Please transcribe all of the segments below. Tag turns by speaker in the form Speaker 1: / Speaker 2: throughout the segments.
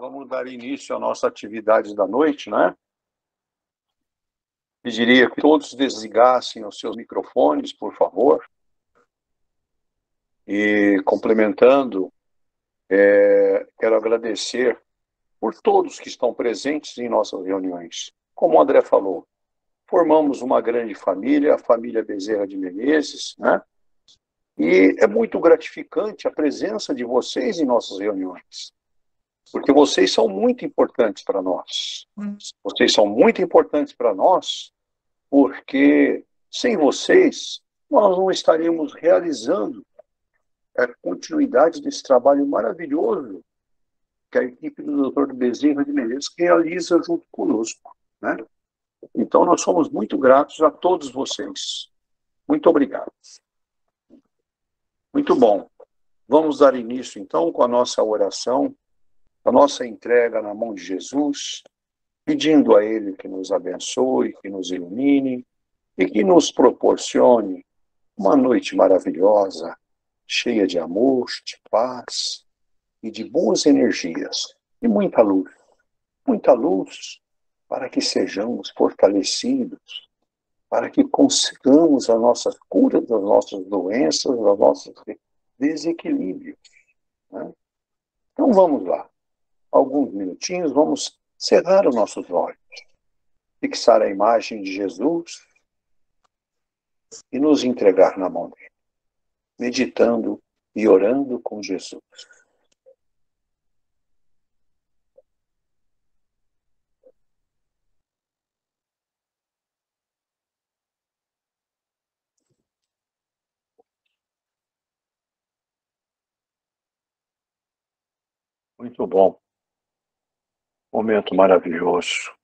Speaker 1: Vamos dar início à nossa atividade da noite, né? Pediria que todos desligassem os seus microfones, por favor. E, complementando, quero agradecer por todos que estão presentes em nossas reuniões. Como o André falou, formamos uma grande família, a família Bezerra de Menezes, né? E é muito gratificante a presença de vocês em nossas reuniões, porque vocês são muito importantes para nós. Vocês são muito importantes para nós, porque sem vocês, nós não estaríamos realizando a continuidade desse trabalho maravilhoso que a equipe do Dr. Bezerra de Menezes realiza junto conosco, né? Então, nós somos muito gratos a todos vocês. Muito obrigado. Muito bom. Vamos dar início, então, com a nossa oração, a nossa entrega na mão de Jesus, pedindo a Ele que nos abençoe, que nos ilumine e que nos proporcione uma noite maravilhosa, cheia de amor, de paz e de boas energias e muita luz para que sejamos fortalecidos, para que consigamos a nossa cura das nossas doenças, dos nossos desequilíbrios, né? Então vamos lá, alguns minutinhos, vamos cerrar os nossos olhos, fixar a imagem de Jesus e nos entregar na mão dele, meditando e orando com Jesus. Muito bom. Momento maravilhoso.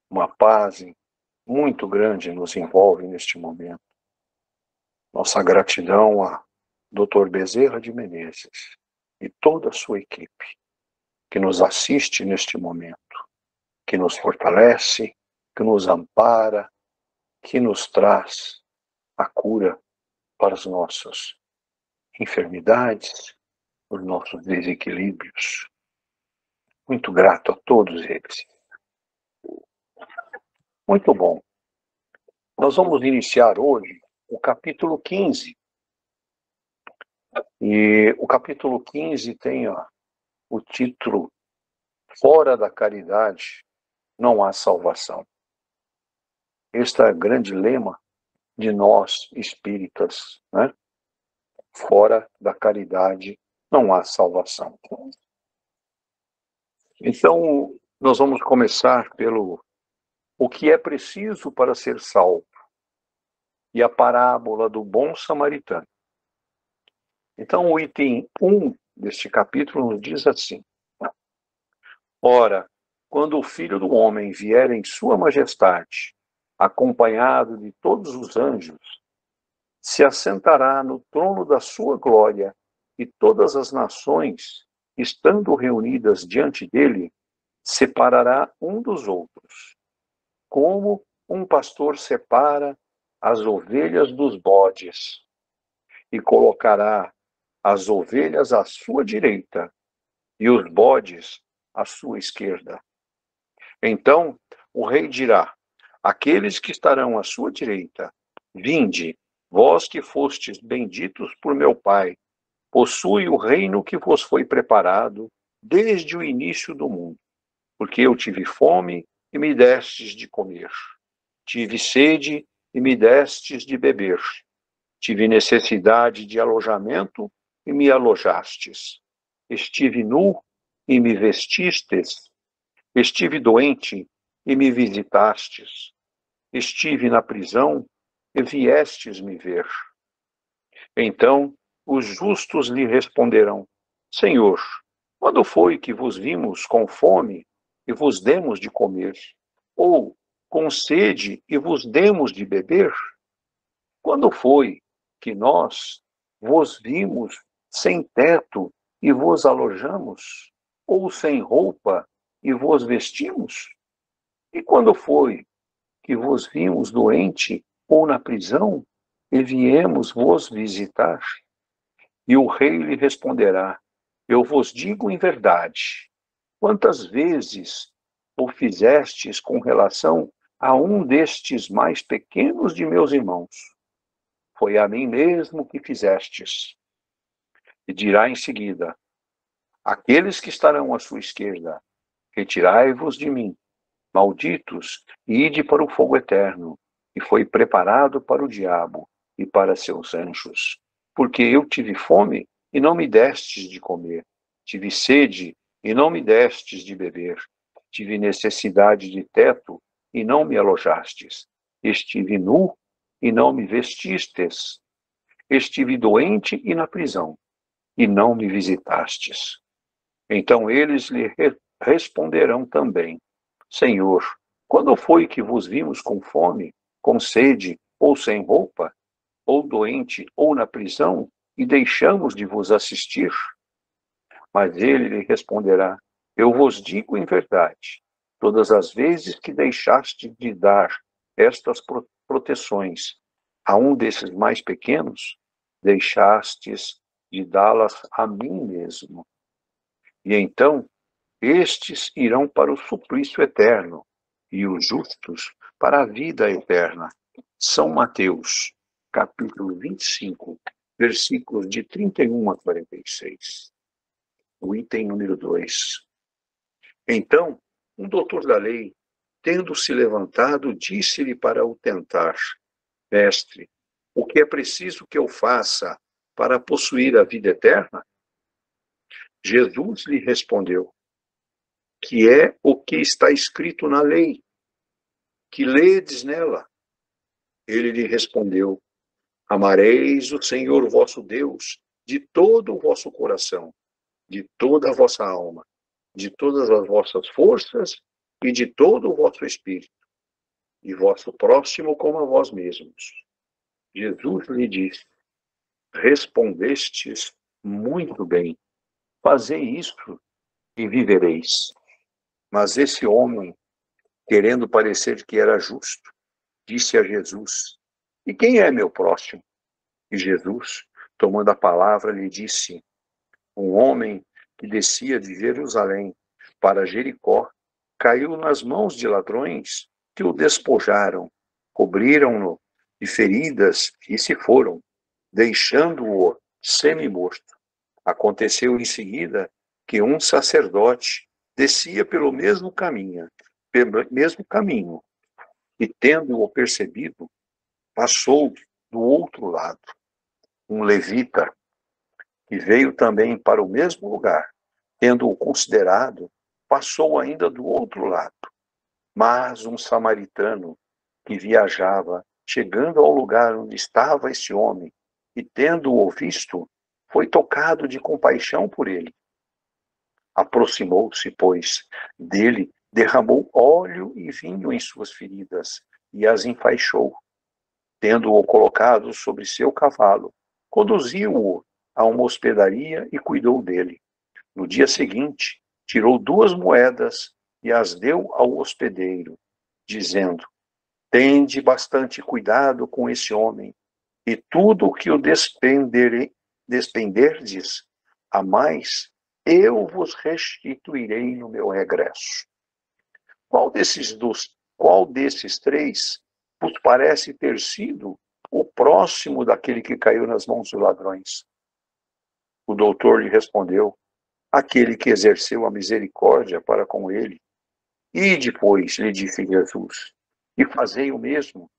Speaker 1: Uma paz muito grande nos envolve neste momento. Nossa gratidão a Dr. Bezerra de Menezes e toda a sua equipe que nos assiste neste momento, que nos fortalece, que nos ampara, que nos traz a cura para as nossas enfermidades, os nossos desequilíbrios. Muito grato a todos eles. Muito bom. Nós vamos iniciar hoje o capítulo 15. E o capítulo 15 tem o título Fora da caridade não há salvação. Este é o grande lema de nós espíritas, né? Fora da caridade não há salvação. Então, nós vamos começar pelo o que é preciso para ser salvo e a parábola do bom samaritano. Então, o item 1 deste capítulo nos diz assim: Ora, quando o Filho do Homem vier em sua majestade, acompanhado de todos os anjos, se assentará no trono da sua glória, e todas as nações, estando reunidas diante dele, separará um dos outros, como um pastor separa as ovelhas dos bodes, e colocará as ovelhas à sua direita e os bodes à sua esquerda. Então o rei dirá àqueles que estarão à sua direita: Vinde, vós que fostes benditos por meu Pai, possui o reino que vos foi preparado desde o início do mundo. Porque eu tive fome e me destes de comer, tive sede e me destes de beber, tive necessidade de alojamento e me alojastes, estive nu e me vestistes, estive doente e me visitastes, estive na prisão e viestes me ver. Então os justos lhe responderão: Senhor, quando foi que vos vimos com fome e vos demos de comer? Ou com sede e vos demos de beber? Quando foi que nós vos vimos sem teto e vos alojamos? Ou sem roupa e vos vestimos? E quando foi que vos vimos doente ou na prisão e viemos vos visitar? E o rei lhe responderá: Eu vos digo em verdade, Quantas vezes o fizestes com relação a um destes mais pequenos de meus irmãos? Foi a mim mesmo que fizestes. E dirá em seguida: aqueles que estarão à sua esquerda, retirai-vos de mim, malditos, e ide para o fogo eterno, que foi preparado para o diabo e para seus anjos. Porque eu tive fome e não me destes de comer, tive sede e não me destes de beber, tive necessidade de teto e não me alojastes, estive nu e não me vestistes, estive doente e na prisão e não me visitastes. Então eles lhe responderão também: Senhor, quando foi que vos vimos com fome, com sede, ou sem roupa, ou doente, ou na prisão, e deixamos de vos assistir? Mas ele lhe responderá: Eu vos digo em verdade, todas as vezes que deixaste de dar estas proteções a um desses mais pequenos, deixastes de dá-las a mim mesmo. E então estes irão para o suplício eterno, e os justos para a vida eterna. São Mateus, capítulo 25, versículos de 31 a 46. O item número 2. Então, um doutor da lei, tendo se levantado, disse-lhe para o tentar: Mestre, o que é preciso que eu faça para possuir a vida eterna? Jesus lhe respondeu: que é o que está escrito na lei, que ledes nela. Ele lhe respondeu: Amareis o Senhor vosso Deus de todo o vosso coração, de toda a vossa alma, de todas as vossas forças e de todo o vosso espírito, e vosso próximo como a vós mesmos. Jesus lhe disse: Respondestes muito bem, fazei isto e vivereis. Mas esse homem, querendo parecer que era justo, disse a Jesus: E quem é meu próximo? E Jesus, tomando a palavra, lhe disse: Um homem que descia de Jerusalém para Jericó caiu nas mãos de ladrões que o despojaram, cobriram-no de feridas e se foram, deixando-o semi-morto. Aconteceu em seguida que um sacerdote descia pelo mesmo caminho, e tendo-o percebido, passou do outro lado. Um levita, que veio também para o mesmo lugar, tendo-o considerado, passou ainda do outro lado. Mas um samaritano que viajava, chegando ao lugar onde estava esse homem, e tendo-o visto, foi tocado de compaixão por ele. Aproximou-se, pois, dele, derramou óleo e vinho em suas feridas, e as enfaixou. Tendo-o colocado sobre seu cavalo, conduziu-o a uma hospedaria e cuidou dele. No dia seguinte, tirou 2 moedas e as deu ao hospedeiro, dizendo: Tende bastante cuidado com esse homem, e tudo o que o despenderdes a mais, eu vos restituirei no meu regresso. Qual desses três vos parece ter sido o próximo daquele que caiu nas mãos dos ladrões? O doutor lhe respondeu: aquele que exerceu a misericórdia para com ele. E depois lhe disse Jesus: e fazei o mesmo.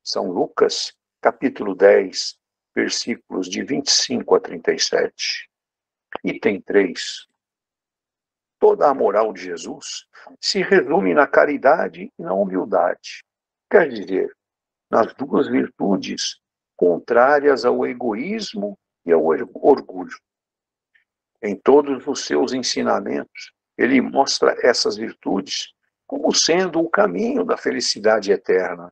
Speaker 1: São Lucas, capítulo 10, versículos de 25 a 37. Item 3. Toda a moral de Jesus se resume na caridade e na humildade. Quer dizer, nas duas virtudes contrárias ao egoísmo e ao orgulho. Em todos os seus ensinamentos, ele mostra essas virtudes como sendo o caminho da felicidade eterna.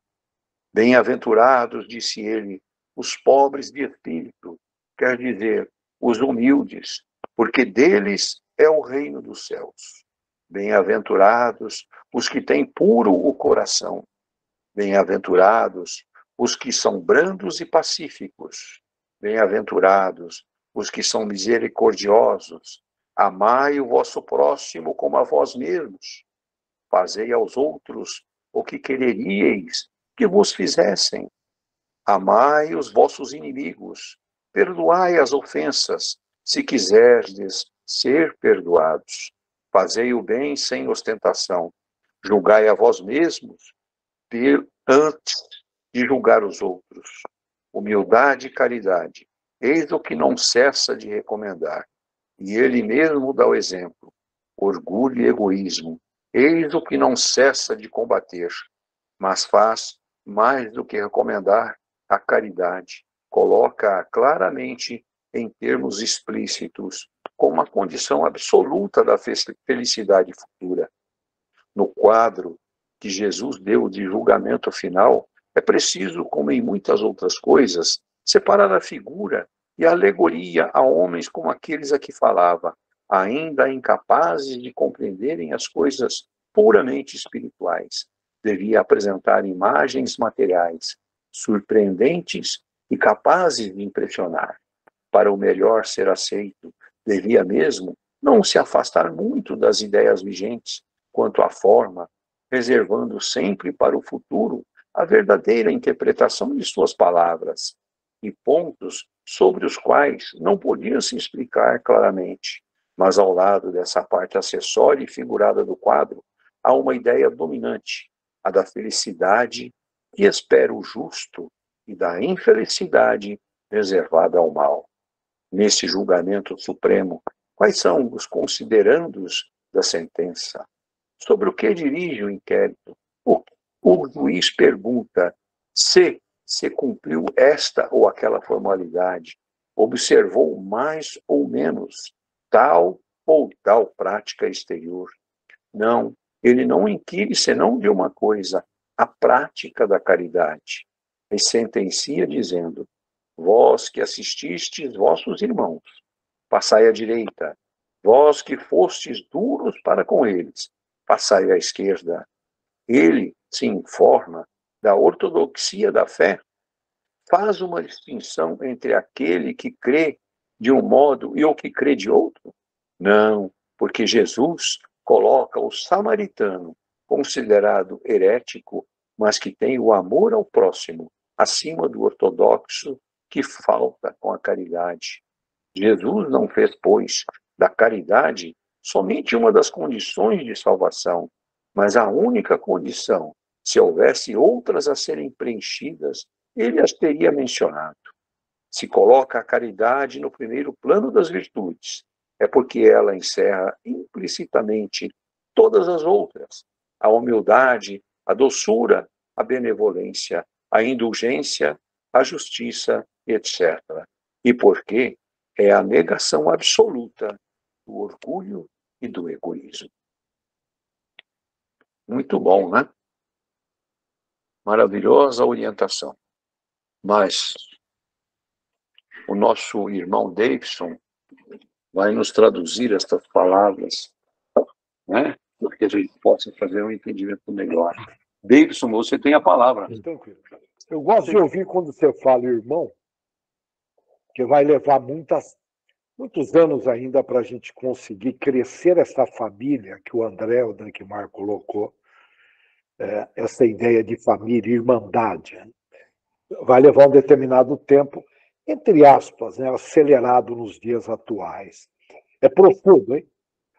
Speaker 1: Bem-aventurados, disse ele, os pobres de espírito, quer dizer, os humildes, porque deles é o reino dos céus. Bem-aventurados os que têm puro o coração. Bem-aventurados os que são brandos e pacíficos. Bem-aventurados os que são misericordiosos. Amai o vosso próximo como a vós mesmos. Fazei aos outros o que quereríeis que vos fizessem. Amai os vossos inimigos. Perdoai as ofensas, se quiserdes ser perdoados. Fazei o bem sem ostentação. Julgai a vós mesmos antes de julgar os outros. Humildade e caridade. Eis o que não cessa de recomendar. E ele mesmo dá o exemplo. Orgulho e egoísmo. Eis o que não cessa de combater. Mas faz mais do que recomendar a caridade. Coloca-a claramente em termos explícitos, como uma condição absoluta da felicidade futura. No quadro que Jesus deu de julgamento final, é preciso, como em muitas outras coisas, separar a figura e a alegoria a homens como aqueles a que falava, ainda incapazes de compreenderem as coisas puramente espirituais. Devia apresentar imagens materiais, surpreendentes e capazes de impressionar. Para o melhor ser aceito, devia mesmo não se afastar muito das ideias vigentes quanto à forma, reservando sempre para o futuro a verdadeira interpretação de suas palavras e pontos sobre os quais não podia se explicar claramente. Mas ao lado dessa parte acessória e figurada do quadro, há uma ideia dominante, a da felicidade que espera o justo e da infelicidade reservada ao mal. Neste julgamento supremo, quais são os considerandos da sentença? Sobre o que dirige o inquérito? O juiz pergunta se cumpriu esta ou aquela formalidade, observou mais ou menos tal ou tal prática exterior. Não, ele não inquire senão de uma coisa, a prática da caridade. E sentencia dizendo: vós que assististes vossos irmãos, passai à direita. Vós que fostes duros para com eles, passai à esquerda. Ele se informa da ortodoxia da fé, faz uma distinção entre aquele que crê de um modo e o que crê de outro? Não, porque Jesus coloca o samaritano, considerado herético, mas que tem o amor ao próximo, acima do ortodoxo que falta com a caridade. Jesus não fez, pois, da caridade somente uma das condições de salvação, mas a única condição. Se houvesse outras a serem preenchidas, ele as teria mencionado. Se coloca a caridade no primeiro plano das virtudes, é porque ela encerra implicitamente todas as outras: a humildade, a doçura, a benevolência, a indulgência, a justiça, etc. E porque é a negação absoluta do orgulho e do egoísmo. Muito bom, né? Maravilhosa orientação. Mas o nosso irmão Davidson vai nos traduzir estas palavras, né? Para que a gente possa fazer um entendimento melhor. Davidson, você tem a palavra.
Speaker 2: Tranquilo. Eu gosto de ouvir quando você fala irmão, que vai levar muitos anos ainda para a gente conseguir crescer essa família que o André, o Dankmar colocou, essa ideia de família, irmandade. Vai levar um determinado tempo, entre aspas, né, acelerado nos dias atuais. É profundo, hein?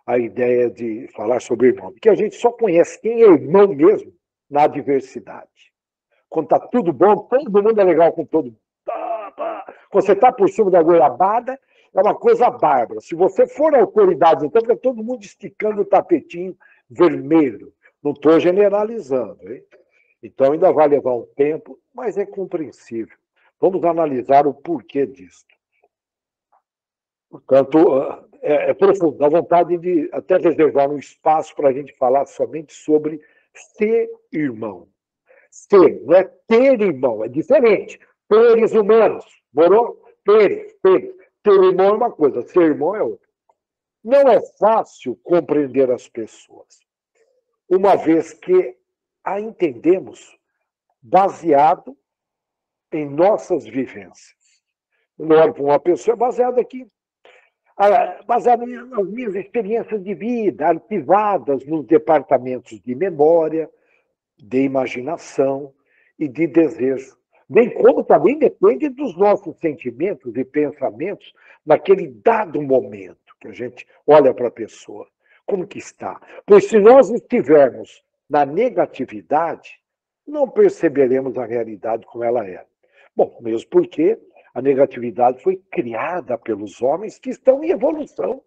Speaker 2: A ideia de falar sobre irmão, porque a gente só conhece quem é irmão mesmo na adversidade. Quando está tudo bom, todo mundo é legal com todo mundo. Quando você está por cima da goiabada, é uma coisa bárbara. Se você for autoridade, então fica todo mundo esticando o tapetinho vermelho. Não estou generalizando, hein? Então ainda vai levar um tempo, mas é compreensível. Vamos analisar o porquê disso. Portanto, é profundo. Dá vontade de até reservar um espaço para a gente falar somente sobre ser irmão. Ser, não é ter irmão, é diferente. Teres humanos, morou? Teres. Ter irmão é uma coisa, ser irmão é outra. Não é fácil compreender as pessoas, uma vez que a entendemos baseado em nossas vivências. Não é para uma pessoa, é baseado aqui. baseado nas minhas experiências de vida, arquivadas nos departamentos de memória, de imaginação e de desejo. Bem como também depende dos nossos sentimentos e pensamentos naquele dado momento que a gente olha para a pessoa. Como que está? Pois se nós estivermos na negatividade, não perceberemos a realidade como ela é. Bom, mesmo porque a negatividade foi criada pelos homens que estão em evolução.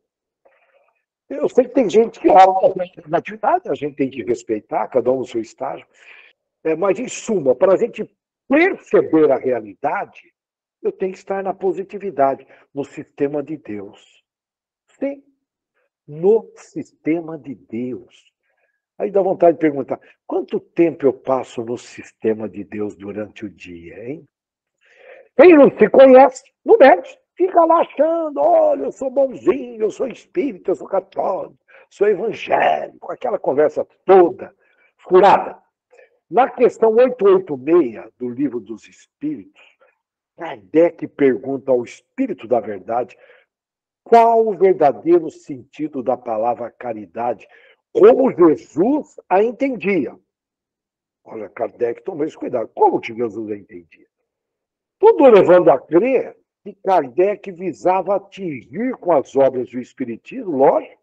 Speaker 2: Eu sei que tem gente que olha a negatividade, a gente tem que respeitar, cada um no seu estágio. Mas, em suma, para a gente perceber a realidade, eu tenho que estar na positividade, no sistema de Deus. Sim, no sistema de Deus. Aí dá vontade de perguntar, quanto tempo eu passo no sistema de Deus durante o dia, hein? Quem não se conhece, não mete. Fica lá achando, olha, eu sou bonzinho, eu sou espírita, eu sou católico, sou evangélico, aquela conversa toda furada. Na questão 886 do Livro dos Espíritos, Kardec pergunta ao Espírito da Verdade qual o verdadeiro sentido da palavra caridade, como Jesus a entendia. Olha, Kardec tomou esse cuidado. Como que Jesus a entendia? Tudo levando a crer que Kardec visava atingir com as obras do Espiritismo, lógico,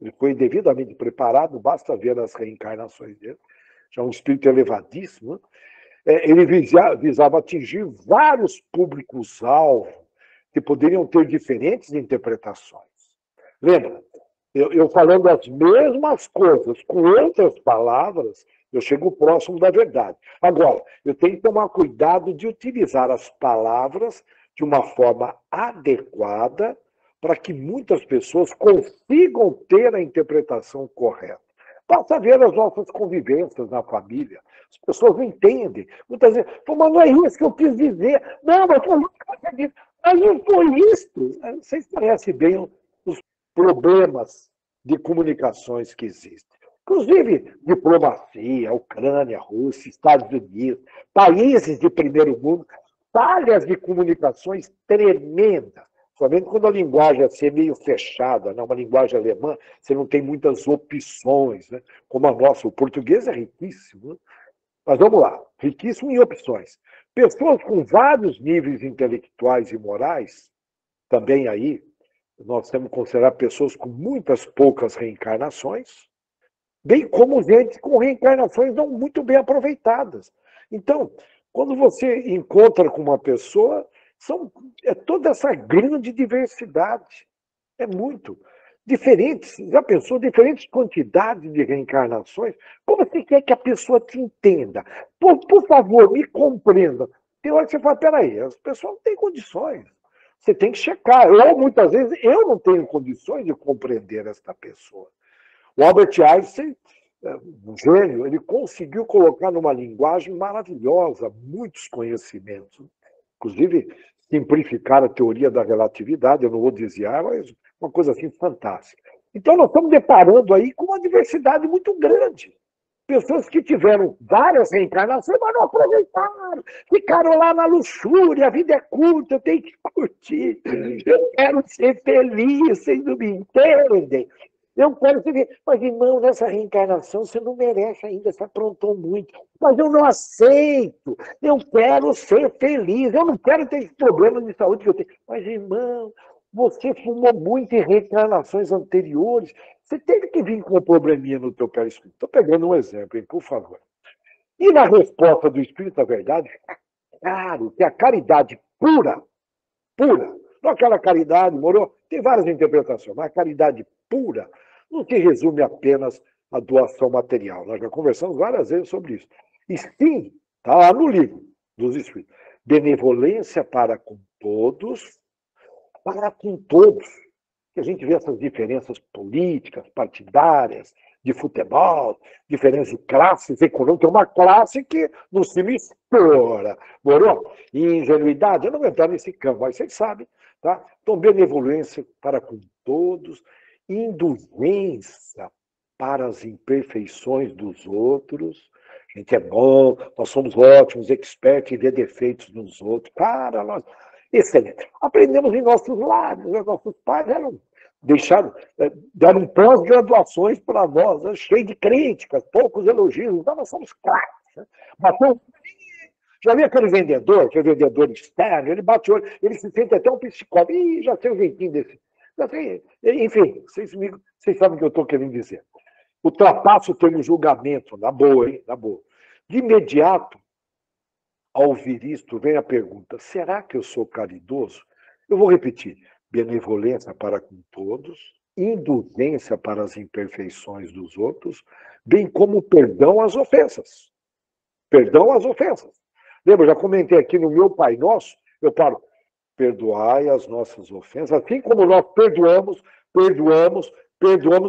Speaker 2: ele foi devidamente preparado, basta ver as reencarnações dele, já um espírito elevadíssimo, né? Ele visava atingir vários públicos-alvo que poderiam ter diferentes interpretações. Lembra? Eu falando as mesmas coisas com outras palavras, eu chego próximo da verdade. Agora, eu tenho que tomar cuidado de utilizar as palavras de uma forma adequada para que muitas pessoas consigam ter a interpretação correta. Basta ver as nossas convivências na família. As pessoas não entendem. Muitas vezes, mas não é isso que eu quis dizer. Não, mas foi isso que eu disse. Mas não foi isso. Vocês conhecem bem os problemas de comunicações que existem. Inclusive, diplomacia, Ucrânia, Rússia, Estados Unidos, países de primeiro mundo, falhas de comunicações tremendas. Somente quando a linguagem é meio fechada, né? Uma linguagem alemã, você não tem muitas opções, né? Como a nossa. O português é riquíssimo, né? Mas vamos lá, riquíssimo em opções. Pessoas com vários níveis intelectuais e morais, também aí, nós temos que considerar pessoas com muitas poucas reencarnações, bem como gente com reencarnações não muito bem aproveitadas. Então, quando você encontra com uma pessoa, é toda essa grande diversidade. É muito. Diferentes, já pensou, diferentes quantidades de reencarnações. Como você quer que a pessoa te entenda? Por favor, me compreenda. Tem hora que você fala, peraí, as pessoas não têm condições. Você tem que checar. Ou, muitas vezes, eu não tenho condições de compreender esta pessoa. O Albert Einstein, um gênio, ele conseguiu colocar numa linguagem maravilhosa muitos conhecimentos. Inclusive, simplificar a teoria da relatividade, eu não vou desviar, mas uma coisa assim fantástica. Então, nós estamos deparando aí com uma diversidade muito grande. Pessoas que tiveram várias reencarnações, mas não aproveitaram. Ficaram lá na luxúria, a vida é curta, eu tenho que curtir. Eu quero ser feliz, vocês não me entendem. Eu quero ser feliz. Mas, irmão, nessa reencarnação você não merece ainda, você aprontou muito. Mas eu não aceito. Eu quero ser feliz. Eu não quero ter esse problema de saúde que eu tenho. Mas, irmão, você fumou muito em reencarnações anteriores. Você teve que vir com um probleminha no teu perispírito. Estou pegando um exemplo, hein, por favor. E na resposta do Espírito da Verdade, claro que a caridade pura, não aquela caridade, moro? Tem várias interpretações, mas a caridade pura não se resume apenas à doação material. Nós já conversamos várias vezes sobre isso. E sim, está lá no livro dos Espíritos, benevolência para com todos, que a gente vê essas diferenças políticas, partidárias, de futebol, diferenças de classes econômicas. Tem uma classe que não se mistura, morou? E ingenuidade, eu não vou entrar nesse campo, mas vocês sabem, tá? Então, benevolência para com todos, indulgência para as imperfeições dos outros. A gente é bom, nós somos ótimos, expertos em ver defeitos nos outros. Cara, nós... Excelente. Aprendemos em nossos lares, nossos pais eram deram pós-graduações para nós, né? Cheio de críticas, poucos elogios, então nós somos craques. Né? Bateu, já viu aquele vendedor externo, ele bate o olho, ele se sente até um psicólogo. Ih, já sei o jeitinho desse. Enfim, vocês sabem o que eu estou querendo dizer. Ultrapassa o termo julgamento, na boa, hein? Na boa. De imediato, ao ouvir isto, vem a pergunta: será que eu sou caridoso? Eu vou repetir: benevolência para com todos, indulgência para as imperfeições dos outros, bem como perdão às ofensas. Perdão às ofensas. Lembra, já comentei aqui no meu Pai Nosso, eu falo, perdoai as nossas ofensas, assim como nós perdoamos,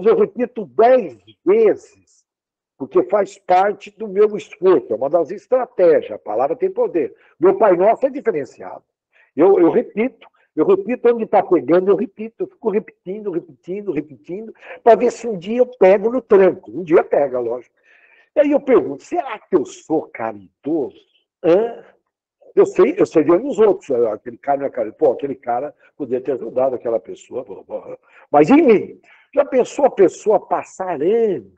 Speaker 2: eu repito 10 vezes, porque faz parte do meu esforço, é uma das estratégias, a palavra tem poder. Meu Pai Nosso é diferenciado. Eu repito onde está pegando, eu fico repetindo, para ver se um dia eu pego no tranco. Um dia pega, lógico. E aí eu pergunto, será que eu sou caridoso? Hã? Eu sei de uns outros, aquele cara não é caridoso. Pô, aquele cara poderia ter ajudado aquela pessoa. Mas em mim, já pensou a pessoa passar anos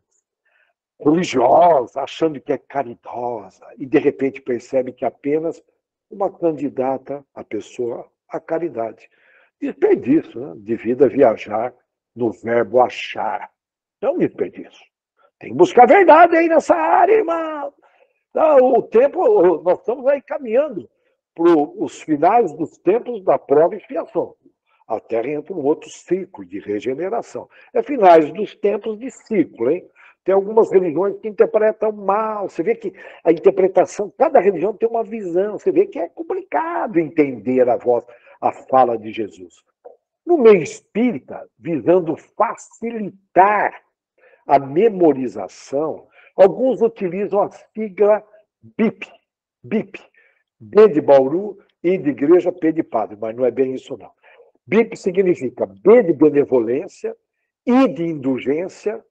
Speaker 2: religiosa, achando que é caridosa, e de repente percebe que apenas uma candidata, a pessoa, à caridade. Desperdício, né? De vida viajar no verbo achar. É um desperdício. Tem que buscar verdade aí nessa área, irmão. O tempo, nós estamos aí caminhando para os finais dos tempos da prova e expiação. A Terra entra num outro ciclo de regeneração. É finais dos tempos de ciclo, hein? Tem algumas religiões que interpretam mal. Você vê que a interpretação, cada religião tem uma visão. Você vê que é complicado entender a fala de Jesus. No meio espírita, visando facilitar a memorização, alguns utilizam a sigla BIP. BIP. B de Bauru, I de igreja, P de padre, mas não é bem isso não. BIP significa B de benevolência, I de indulgência.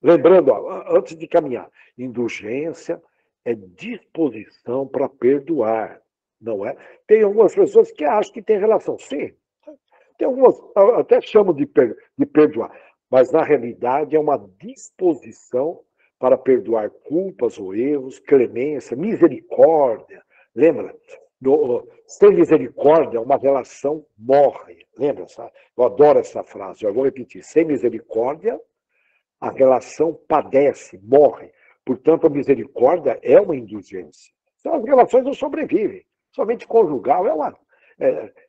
Speaker 2: Lembrando, antes de caminhar, indulgência é disposição para perdoar, não é? Tem algumas pessoas que acham que tem relação. Sim, tem algumas, até chamam de perdoar, mas na realidade é uma disposição para perdoar culpas ou erros, clemência, misericórdia. Lembra? Sem misericórdia, uma relação morre. Lembra? Eu adoro essa frase, eu vou repetir. Sem misericórdia, a relação padece, morre. Portanto, a misericórdia é uma indulgência. Então, as relações não sobrevivem. Somente conjugal é uma.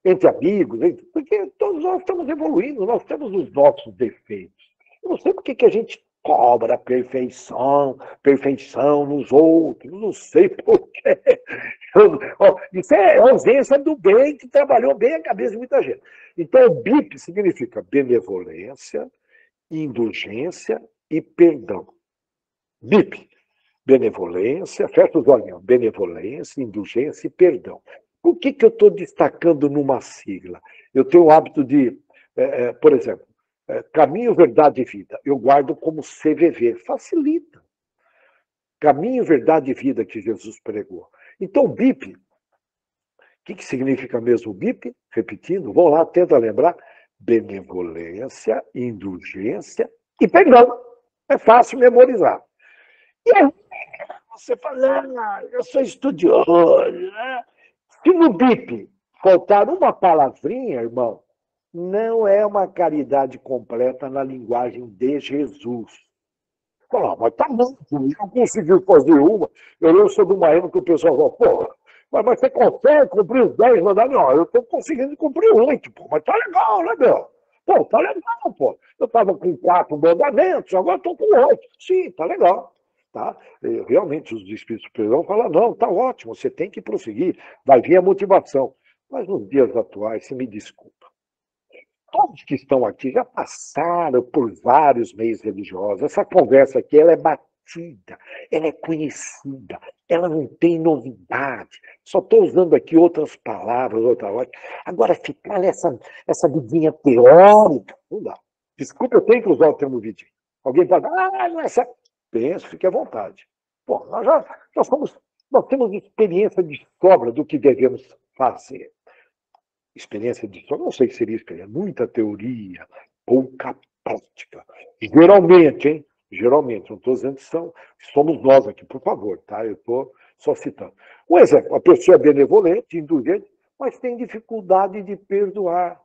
Speaker 2: Entre amigos, porque todos nós estamos evoluindo, nós temos os nossos defeitos. Eu não sei por que a gente cobra perfeição nos outros, não sei por quê. Isso é ausência do bem que trabalhou bem a cabeça de muita gente. Então, o BIP significa benevolência, indulgência e perdão. BIP, benevolência, fecha os olhinhos, benevolência, indulgência e perdão. Por que eu estou destacando numa sigla? Eu tenho o hábito de, por exemplo, Caminho, Verdade e Vida, eu guardo como CVV, facilita. Caminho, Verdade e Vida que Jesus pregou. Então, BIP, o que significa mesmo BIP? Repetindo, vamos lá, tenta lembrar. Benevolência, indulgência e perdão. É fácil memorizar. E aí, você fala, eu sou estudioso, né? Se no BIP faltar uma palavrinha, irmão, não é uma caridade completa na linguagem de Jesus. Fala, mas tá bom, eu consegui fazer uma. Eu sou de uma época que o pessoal fala, pô, mas você consegue cumprir os 10 mandamentos? Não, eu estou conseguindo cumprir 8, pô, mas tá legal, né, meu? Pô, tá legal, pô. Eu estava com 4 mandamentos, agora estou com 8. Sim, tá legal. Tá? Realmente, os espíritos superiores falam, não, tá ótimo, você tem que prosseguir, vai vir a motivação. Mas nos dias atuais, se me desculpa, todos que estão aqui já passaram por vários meios religiosos. Essa conversa aqui, ela é batida, ela é conhecida, ela não tem novidade. Só estou usando aqui outras palavras, outra ordem. Agora, ficar nessa vidinha teórica, não dá. Desculpa, eu tenho que usar o termo vidinha. Alguém fala, não é certo. Pense, fique à vontade. Bom, nós temos experiência de sobra do que devemos fazer. Experiência de sobra, não sei se seria experiência, muita teoria, pouca prática. Geralmente, hein? Geralmente, não estou dizendo que somos nós aqui, por favor, tá? Eu estou só citando. Um exemplo, a pessoa é benevolente, indulgente, mas tem dificuldade de perdoar.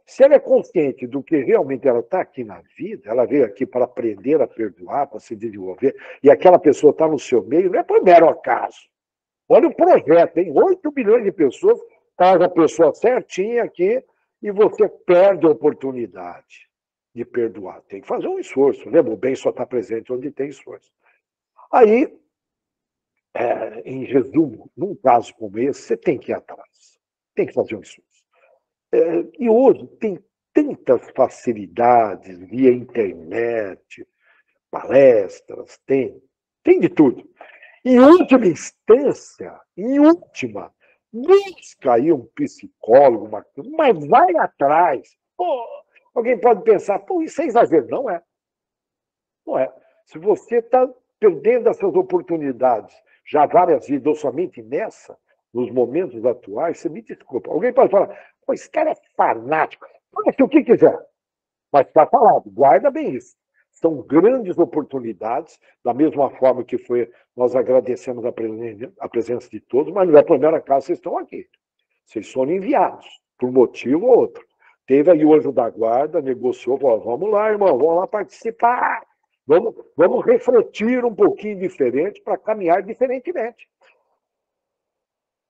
Speaker 2: Se ela é consciente do que realmente ela está aqui na vida, ela veio aqui para aprender a perdoar, para se desenvolver, e aquela pessoa está no seu meio, não é por mero acaso. Olha o projeto, hein? 8 bilhões de pessoas, traz a pessoa certinha aqui e você perde a oportunidade de perdoar. Tem que fazer um esforço. Lembra? O bem só está presente onde tem esforço. Aí, em resumo, num caso como esse, você tem que ir atrás. Tem que fazer um esforço. E hoje tem tantas facilidades via internet, palestras, tem de tudo. Em última instância, busca aí um psicólogo, mas vai atrás. Pô, alguém pode pensar, pô, isso é exagero. Não é. Não é. Se você está perdendo essas oportunidades já várias vezes, ou somente nessa, nos momentos atuais, você me desculpa. Alguém pode falar, pô, esse cara é fanático. Fala o que quiser. Mas está falado, guarda bem isso. São grandes oportunidades, da mesma forma que nós agradecemos a presença de todos, mas não é por mero acaso vocês estão aqui. Vocês foram enviados, por um motivo ou outro. Teve aí o anjo da guarda, negociou, falou, vamos lá, irmão, vamos lá participar. Vamos refletir um pouquinho diferente para caminhar diferentemente.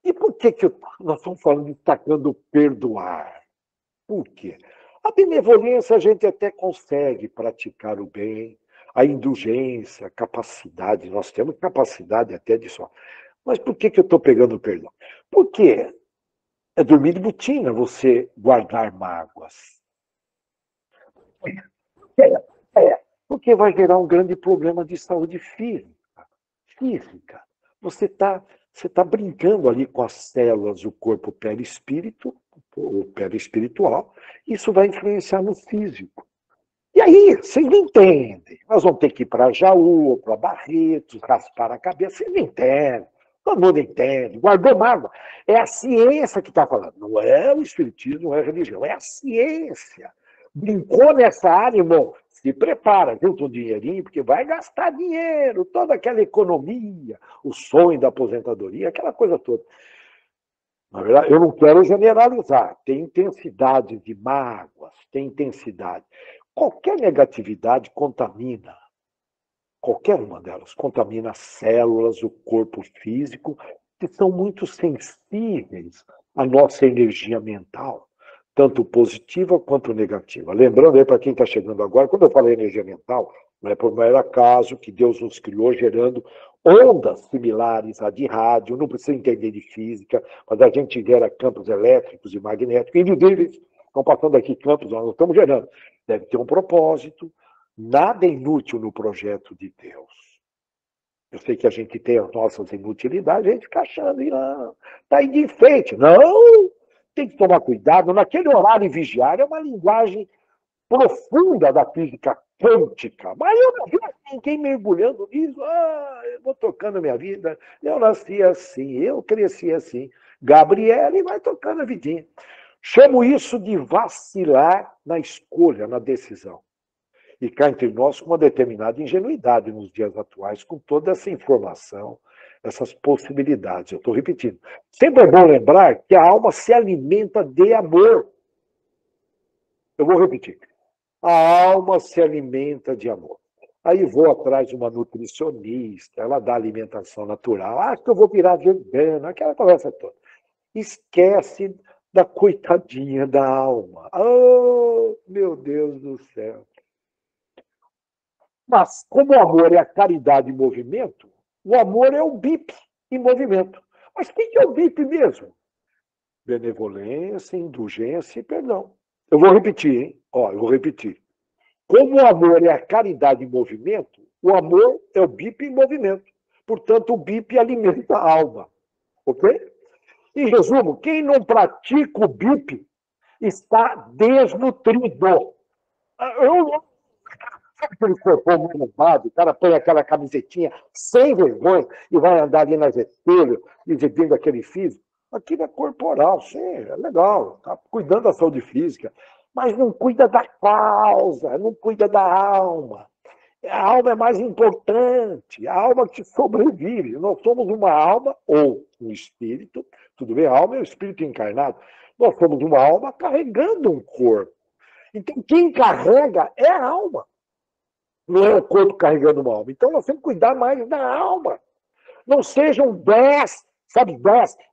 Speaker 2: E por que nós estamos falando destacando perdoar? Por quê? A benevolência a gente até consegue praticar o bem, a indulgência, a capacidade, nós temos capacidade até disso. Mas por que eu estou pegando o perdão? Porque é dormir de botina você guardar mágoas. Porque vai gerar um grande problema de saúde física. Você está brincando ali com as células do corpo perispírito, o perispiritual, isso vai influenciar no físico. E aí, vocês não entendem. Nós vamos ter que ir para Jaú, ou para Barretos, raspar a cabeça. Vocês não entendem. Todo mundo entende. Guardou mágoa. É a ciência que está falando. Não é o espiritismo, não é a religião. É a ciência. Brincou nessa área, irmão. Se prepara, junta um dinheirinho, porque vai gastar dinheiro, toda aquela economia, o sonho da aposentadoria, aquela coisa toda. Na verdade, eu não quero generalizar. Tem intensidade de mágoas, tem intensidade. Qualquer negatividade contamina. Qualquer uma delas contamina as células, o corpo físico, que são muito sensíveis à nossa energia mental, tanto positiva quanto negativa. Lembrando aí para quem está chegando agora, quando eu falei energia mental, não é por mero acaso que Deus nos criou gerando ondas similares à de rádio, não precisa entender de física, mas a gente gera campos elétricos e magnéticos invisíveis. Estão passando aqui campos, nós não estamos gerando. Deve ter um propósito. Nada é inútil no projeto de Deus. Eu sei que a gente tem as nossas inutilidades, a gente fica achando, está aí de enfeite. Não, tem que tomar cuidado. Naquele horário vigiar é uma linguagem profunda da física quântica. Mas eu não vi ninguém mergulhando nisso. Eu vou tocando a minha vida. Eu nasci assim, eu cresci assim. Gabriele vai tocando a vidinha. Chamo isso de vacilar na escolha, na decisão. E cá entre nós com uma determinada ingenuidade nos dias atuais, com toda essa informação, essas possibilidades. Eu estou repetindo. Sempre é bom lembrar que a alma se alimenta de amor. Eu vou repetir. A alma se alimenta de amor. Aí vou atrás de uma nutricionista, ela dá alimentação natural. Acho que eu vou virar vegana, aquela conversa toda. Esquece da coitadinha da alma. Oh, meu Deus do céu. Mas, como o amor é a caridade em movimento, o amor é o BIP em movimento. Mas o que é o BIP mesmo? Benevolência, indulgência e perdão. Eu vou repetir, hein? Eu vou repetir. Como o amor é a caridade em movimento, o amor é o BIP em movimento. Portanto, o BIP alimenta a alma. Ok? Em resumo, quem não pratica o BIP está desnutrido. Sabe aquele corpão bombado, o cara põe aquela camisetinha sem vergonha e vai andar ali nas espelhos, exibindo aquele físico? Aquilo é corporal, sim, é legal, tá cuidando da saúde física. mas não cuida da causa, não cuida da alma. A alma é mais importante, a alma que sobrevive. Nós somos uma alma ou um espírito, tudo bem, a alma é o espírito encarnado. Nós somos uma alma carregando um corpo. Então, quem carrega é a alma, não é o corpo carregando uma alma. Então, nós temos que cuidar mais da alma. Não sejam 10, sabe,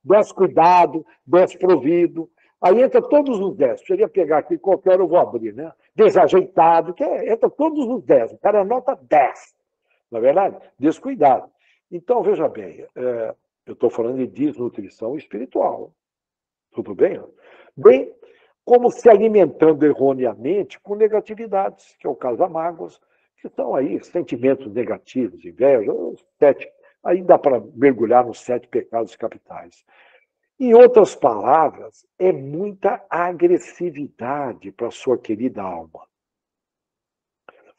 Speaker 2: 10 cuidado, 10 provido. Aí entra todos os 10. Seria pegar aqui, qualquer hora eu vou abrir, né? Desajeitado, entra todos os 10. O cara anota 10. Não é verdade? Descuidado. Então, veja bem, eu estou falando de desnutrição espiritual. Tudo bem? Bem, como se alimentando erroneamente com negatividades, que é o caso da mágoas, que são aí sentimentos negativos, inveja, os 7. Aí dá para mergulhar nos 7 pecados capitais. Em outras palavras, é muita agressividade para a sua querida alma.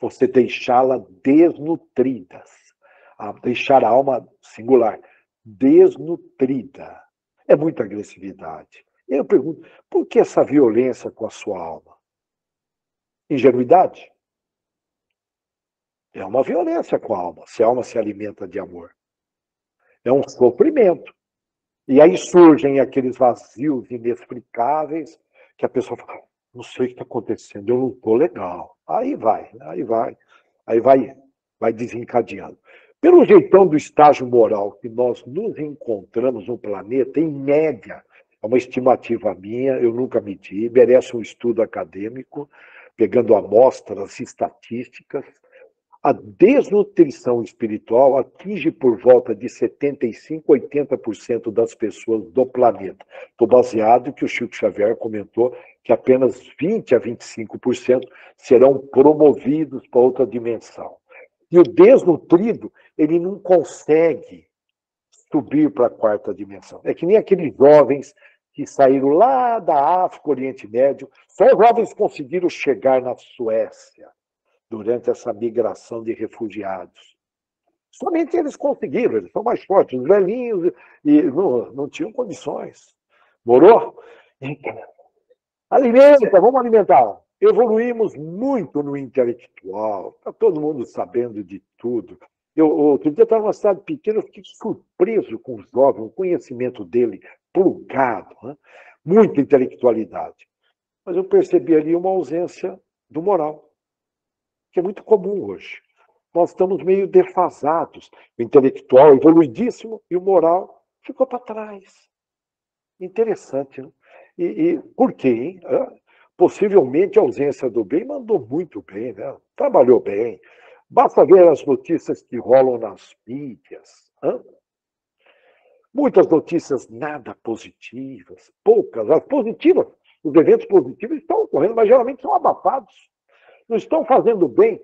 Speaker 2: Você deixá-la desnutrida. Deixar a alma singular, desnutrida. É muita agressividade. Eu pergunto, por que essa violência com a sua alma? Ingenuidade? É uma violência com a alma, se a alma se alimenta de amor. É um sofrimento. E aí surgem aqueles vazios inexplicáveis que a pessoa fala, não sei o que está acontecendo, eu não estou legal. Aí vai desencadeando. Pelo jeitão do estágio moral que nós nos encontramos no planeta, em média, é uma estimativa minha, eu nunca medi, merece um estudo acadêmico, pegando amostras estatísticas. A desnutrição espiritual atinge por volta de 75% a 80% das pessoas do planeta. Estou baseado em que o Chico Xavier comentou que apenas 20% a 25% serão promovidos para outra dimensão. E o desnutrido, ele não consegue subir para a quarta dimensão. É que nem aqueles jovens que saíram lá da África, Oriente Médio, só os jovens conseguiram chegar na Suécia durante essa migração de refugiados. Somente eles conseguiram, eles são mais fortes, os velhinhos, e não tinham condições. Morou? Alimenta, vamos alimentar. Evoluímos muito no intelectual, está todo mundo sabendo de tudo. Outro dia estava numa cidade pequena, eu fiquei surpreso com o jovem, o conhecimento dele plugado, né? Muita intelectualidade. Mas eu percebi ali uma ausência do moral, que é muito comum hoje. Nós estamos meio defasados. O intelectual evoluidíssimo e o moral ficou para trás. Interessante, né? E por quê, hein? Possivelmente a ausência do bem mandou muito bem, né? Trabalhou bem. Basta ver as notícias que rolam nas mídias. Muitas notícias nada positivas, poucas. As positivas, os eventos positivos estão ocorrendo, mas geralmente são abafados. Não estão fazendo bem,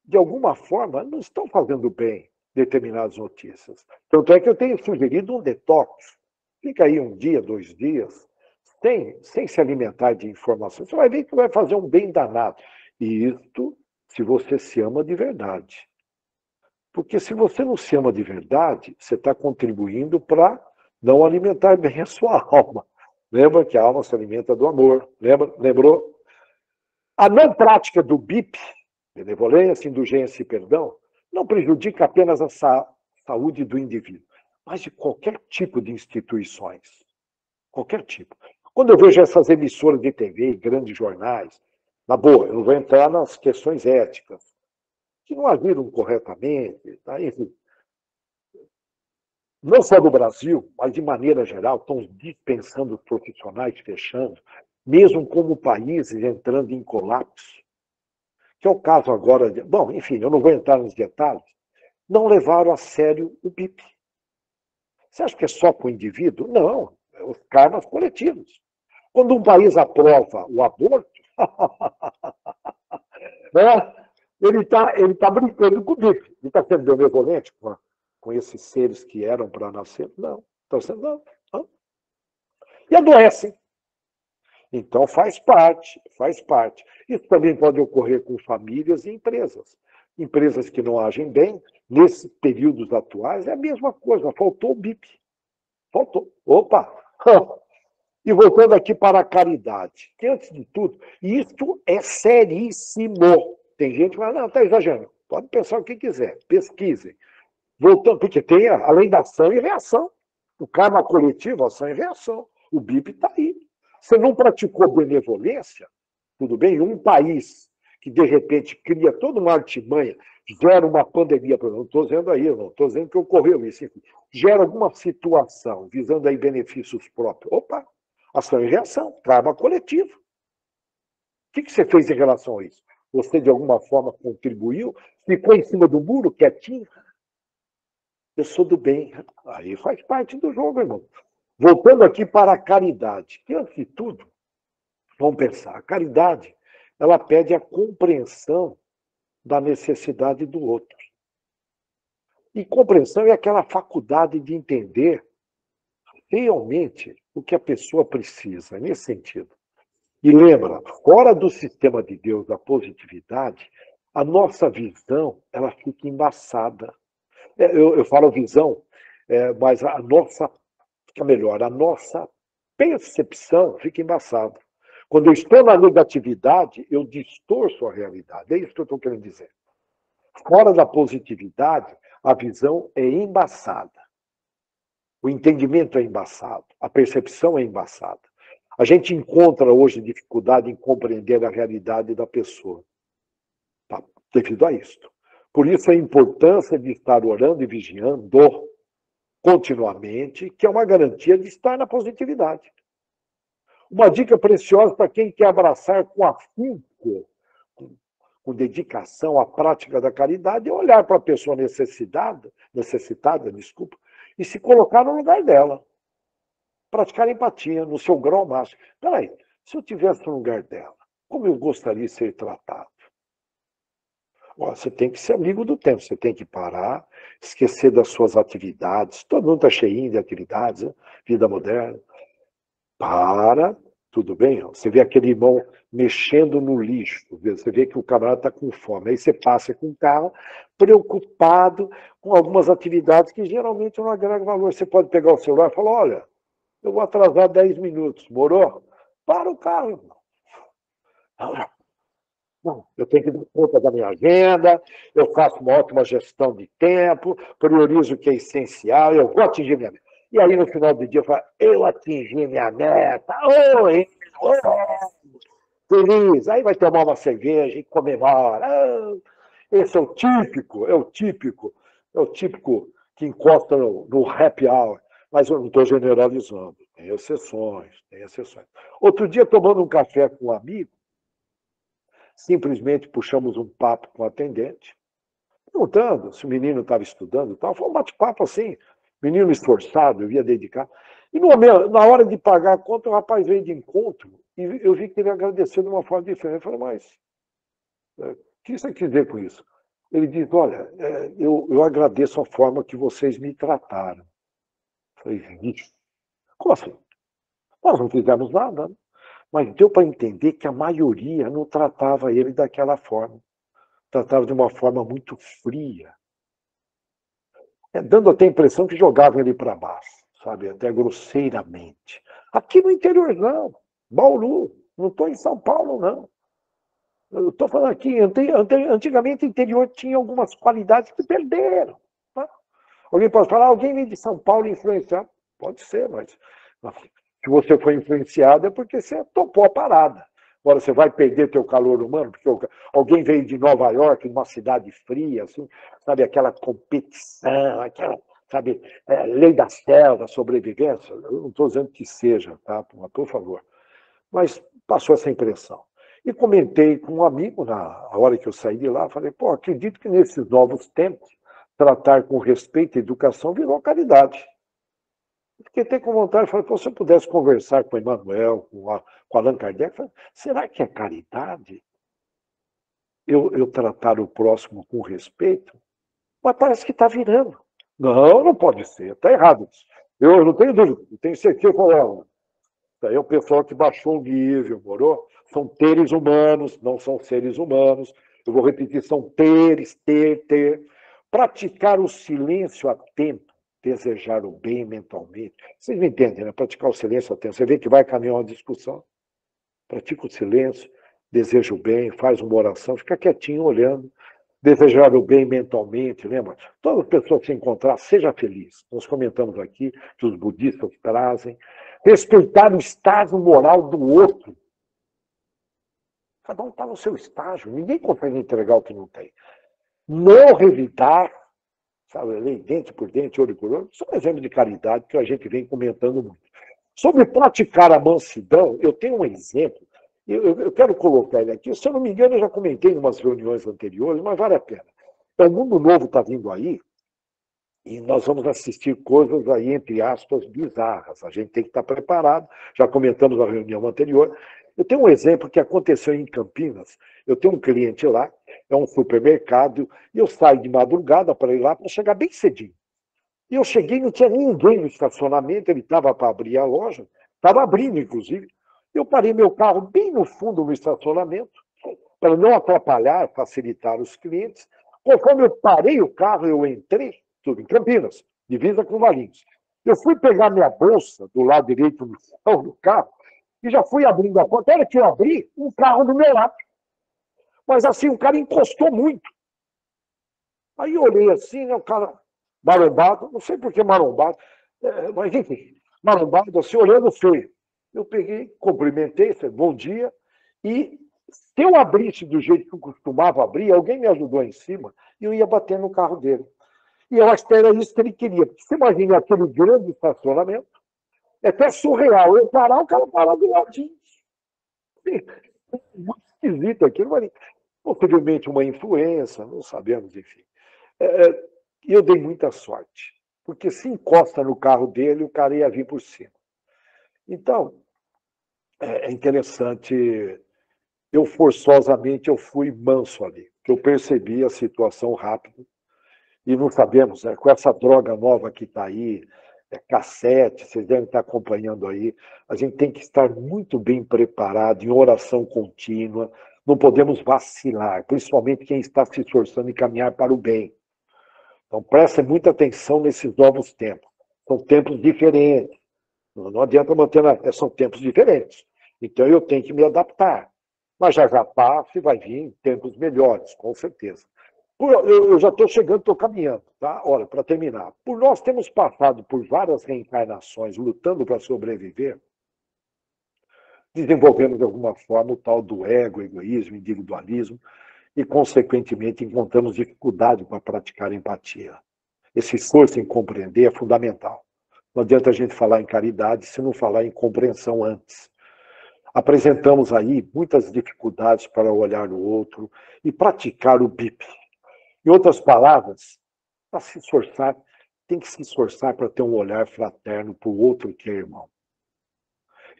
Speaker 2: de alguma forma, não estão fazendo bem determinadas notícias. Tanto é que eu tenho sugerido um detox. Fica aí um dia, 2 dias, sem se alimentar de informações. Você vai ver que vai fazer um bem danado. E isto, se você se ama de verdade. Porque se você não se ama de verdade, você está contribuindo para não alimentar bem a sua alma. Lembra que a alma se alimenta do amor. Lembrou? A não prática do BIP, benevolência, indulgência e perdão, não prejudica apenas a saúde do indivíduo, mas de qualquer tipo de instituições. Qualquer tipo. Quando eu vejo essas emissoras de TV, grandes jornais, na boa, eu não vou entrar nas questões éticas, que não agiram corretamente, tá? Enfim, não só no Brasil, mas de maneira geral, estão dispensando os profissionais, fechando, mesmo como países entrando em colapso, que é o caso agora de... Bom, enfim, eu não vou entrar nos detalhes, não levaram a sério o BIP. Você acha que é só para o indivíduo? Não, é os karmas coletivos. Quando um país aprova o aborto, né, ele tá brincando com o BIP. Ele está sendo benevolente com esses seres que eram para nascer? Não. Estão sendo, não. E adoecem. Então faz parte. Isso também pode ocorrer com famílias e empresas. Empresas que não agem bem, nesses períodos atuais, é a mesma coisa, faltou o BIP. Faltou. Opa! E voltando aqui para a caridade, que antes de tudo, isso é seríssimo. Tem gente que fala, não, está exagerando. Pode pensar o que quiser, pesquisem. Voltando, porque tem a lei da ação e reação. O karma coletivo, ação e reação. O BIP está aí. Você não praticou benevolência, tudo bem? Um país que, de repente, cria toda uma artimanha, gera uma pandemia, não estou dizendo aí, não estou dizendo que ocorreu isso, enfim, gera alguma situação visando aí benefícios próprios. Opa, ação e reação, karma coletivo. O que você fez em relação a isso? Você, de alguma forma, contribuiu? Ficou em cima do muro, quietinho? Eu sou do bem. Aí faz parte do jogo, irmão. Voltando aqui para a caridade. Que, antes de tudo, vamos pensar, a caridade, ela pede a compreensão da necessidade do outro. E compreensão é aquela faculdade de entender realmente o que a pessoa precisa, nesse sentido. E lembra, fora do sistema de Deus, da positividade, a nossa visão, ela fica embaçada. Eu falo visão, mas a nossa, fica melhor, a nossa percepção fica embaçada. Quando eu estou na negatividade, eu distorço a realidade. É isso que eu estou querendo dizer. Fora da positividade, a visão é embaçada. O entendimento é embaçado. A percepção é embaçada. A gente encontra hoje dificuldade em compreender a realidade da pessoa. Tá? Devido a isto. Por isso a importância de estar orando e vigiando continuamente, que é uma garantia de estar na positividade. Uma dica preciosa para quem quer abraçar com afinco, com dedicação à prática da caridade, é olhar para a pessoa necessitada, e se colocar no lugar dela. Praticar empatia no seu grau máximo. Peraí, se eu tivesse no lugar dela, como eu gostaria de ser tratado? Você tem que ser amigo do tempo, você tem que parar, esquecer das suas atividades. Todo mundo está cheinho de atividades, né? Vida moderna. Para, tudo bem? Você vê aquele irmão mexendo no lixo, você vê que o camarada está com fome. Aí você passa com o carro preocupado com algumas atividades que geralmente não agregam valor. Você pode pegar o celular e falar, olha, eu vou atrasar 10 minutos, morou? Para o carro, irmão. Não, eu tenho que dar conta da minha agenda, eu faço uma ótima gestão de tempo, priorizo o que é essencial, eu vou atingir minha meta. E aí, no final do dia, eu falo, eu atingi minha meta, feliz. Aí vai tomar uma cerveja e comemora. Esse é o típico que encosta no happy hour. Mas eu não estou generalizando, tem exceções, tem exceções. Outro dia, tomando um café com um amigo, simplesmente puxamos um papo com o atendente, perguntando se o menino estava estudando e tal. Foi um bate-papo assim, menino esforçado, eu ia dedicar. E na hora de pagar a conta, o rapaz veio de encontro e eu vi que ele agradeceu de uma forma diferente. Eu falei, mas o que você quer dizer com isso? Ele disse, olha, eu agradeço a forma que vocês me trataram. Eu falei, vixe, como assim? Nós não fizemos nada, né? Mas deu para entender que a maioria não tratava ele daquela forma. Tratava de uma forma muito fria. Dando até a impressão que jogavam ele para baixo, sabe? Até grosseiramente. Aqui no interior, não. Bauru. Não estou em São Paulo, não. Eu estou falando aqui, antigamente o interior tinha algumas qualidades que perderam. Tá? Alguém pode falar, alguém vem de São Paulo influenciar? Pode ser, mas se você foi influenciado é porque você topou a parada. Agora, você vai perder teu calor humano, porque alguém veio de Nova York, uma cidade fria, assim, sabe, aquela competição, aquela, sabe, lei da selva, sobrevivência. Eu não estou dizendo que seja, tá? Por favor. Mas passou essa impressão. E comentei com um amigo, na hora que eu saí de lá, falei, pô, acredito que nesses novos tempos, tratar com respeito e educação virou caridade. Fiquei até com vontade, falei, se eu pudesse conversar com o Emmanuel, com Allan Kardec, falei, será que é caridade? Eu tratar o próximo com respeito? Mas parece que está virando. Não, não pode ser, está errado isso. Eu não tenho dúvida, eu tenho certeza com ela. Daí é o pessoal que baixou o nível, morou? São teres humanos, não são seres humanos. Eu vou repetir, são teres, ter. Praticar o silêncio a tempo desejar o bem mentalmente. Vocês me entendem, né? Praticar o silêncio atento. Você vê que vai caminhar uma discussão, pratica o silêncio, deseja o bem, faz uma oração, fica quietinho olhando, desejar o bem mentalmente, lembra? Toda pessoa que se encontrar, seja feliz. Nós comentamos aqui que os budistas trazem. Respeitar o estágio moral do outro. Cada um está no seu estágio, ninguém consegue entregar o que não tem. Não revidar, sabe, lei dente por dente, olho por olho, são exemplos de caridade que a gente vem comentando muito. Sobre praticar a mansidão, eu tenho um exemplo, eu quero colocar ele aqui, se eu não me engano, eu já comentei em umas reuniões anteriores, mas vale a pena. O mundo novo está vindo aí, e nós vamos assistir coisas aí, entre aspas, bizarras. A gente tem que estar preparado, já comentamos na reunião anterior. Eu tenho um exemplo que aconteceu em Campinas. Eu tenho um cliente lá, é um supermercado, e eu saio de madrugada para ir lá para chegar bem cedinho. E eu cheguei, não tinha ninguém no estacionamento, ele estava para abrir a loja, estava abrindo, inclusive. Eu parei meu carro bem no fundo do estacionamento, para não atrapalhar, facilitar os clientes. Conforme eu parei o carro, eu entrei, tudo em Campinas, divisa com Valinhos. Eu fui pegar minha bolsa do lado direito do chão do carro e já fui abrindo a porta. Na hora que eu abri, um carro do meu lado. Mas assim, o cara encostou muito. Aí eu olhei assim, né, o cara marombado, não sei por que marombado, mas enfim, marombado, assim, olhando feio. Eu peguei, cumprimentei, falei, bom dia, e se eu abrisse do jeito que eu costumava abrir, alguém me ajudou em cima, e eu ia bater no carro dele. E eu acho que era isso que ele queria. Porque você imagina aquele grande estacionamento, é até surreal. Eu parar, o cara parar do ladinho. Muito esquisito aquilo, mas possivelmente uma influência, não sabemos, enfim. E eu dei muita sorte, porque se encosta no carro dele, o cara ia vir por cima. Então, é interessante, eu forçosamente eu fui manso ali, eu percebi a situação rápido, e não sabemos, com essa droga nova que está aí, cassete, vocês devem estar acompanhando aí, a gente tem que estar muito bem preparado, em oração contínua, não podemos vacilar, principalmente quem está se esforçando em caminhar para o bem. Então, prestem muita atenção nesses novos tempos. São tempos diferentes. Não adianta manter. São tempos diferentes. Então, eu tenho que me adaptar. Mas já passa e vai vir tempos melhores, com certeza. Eu já estou chegando, estou caminhando. Tá? Olha, para terminar. Por nós temos passado por várias reencarnações, lutando para sobreviver, desenvolvendo de alguma forma o tal do ego, egoísmo, individualismo, e, consequentemente, encontramos dificuldade para praticar empatia. Esse esforço em compreender é fundamental. Não adianta a gente falar em caridade se não falar em compreensão antes. Apresentamos aí muitas dificuldades para olhar no outro e praticar o BIP. Em outras palavras, para se esforçar, tem que se esforçar para ter um olhar fraterno para o outro que é irmão.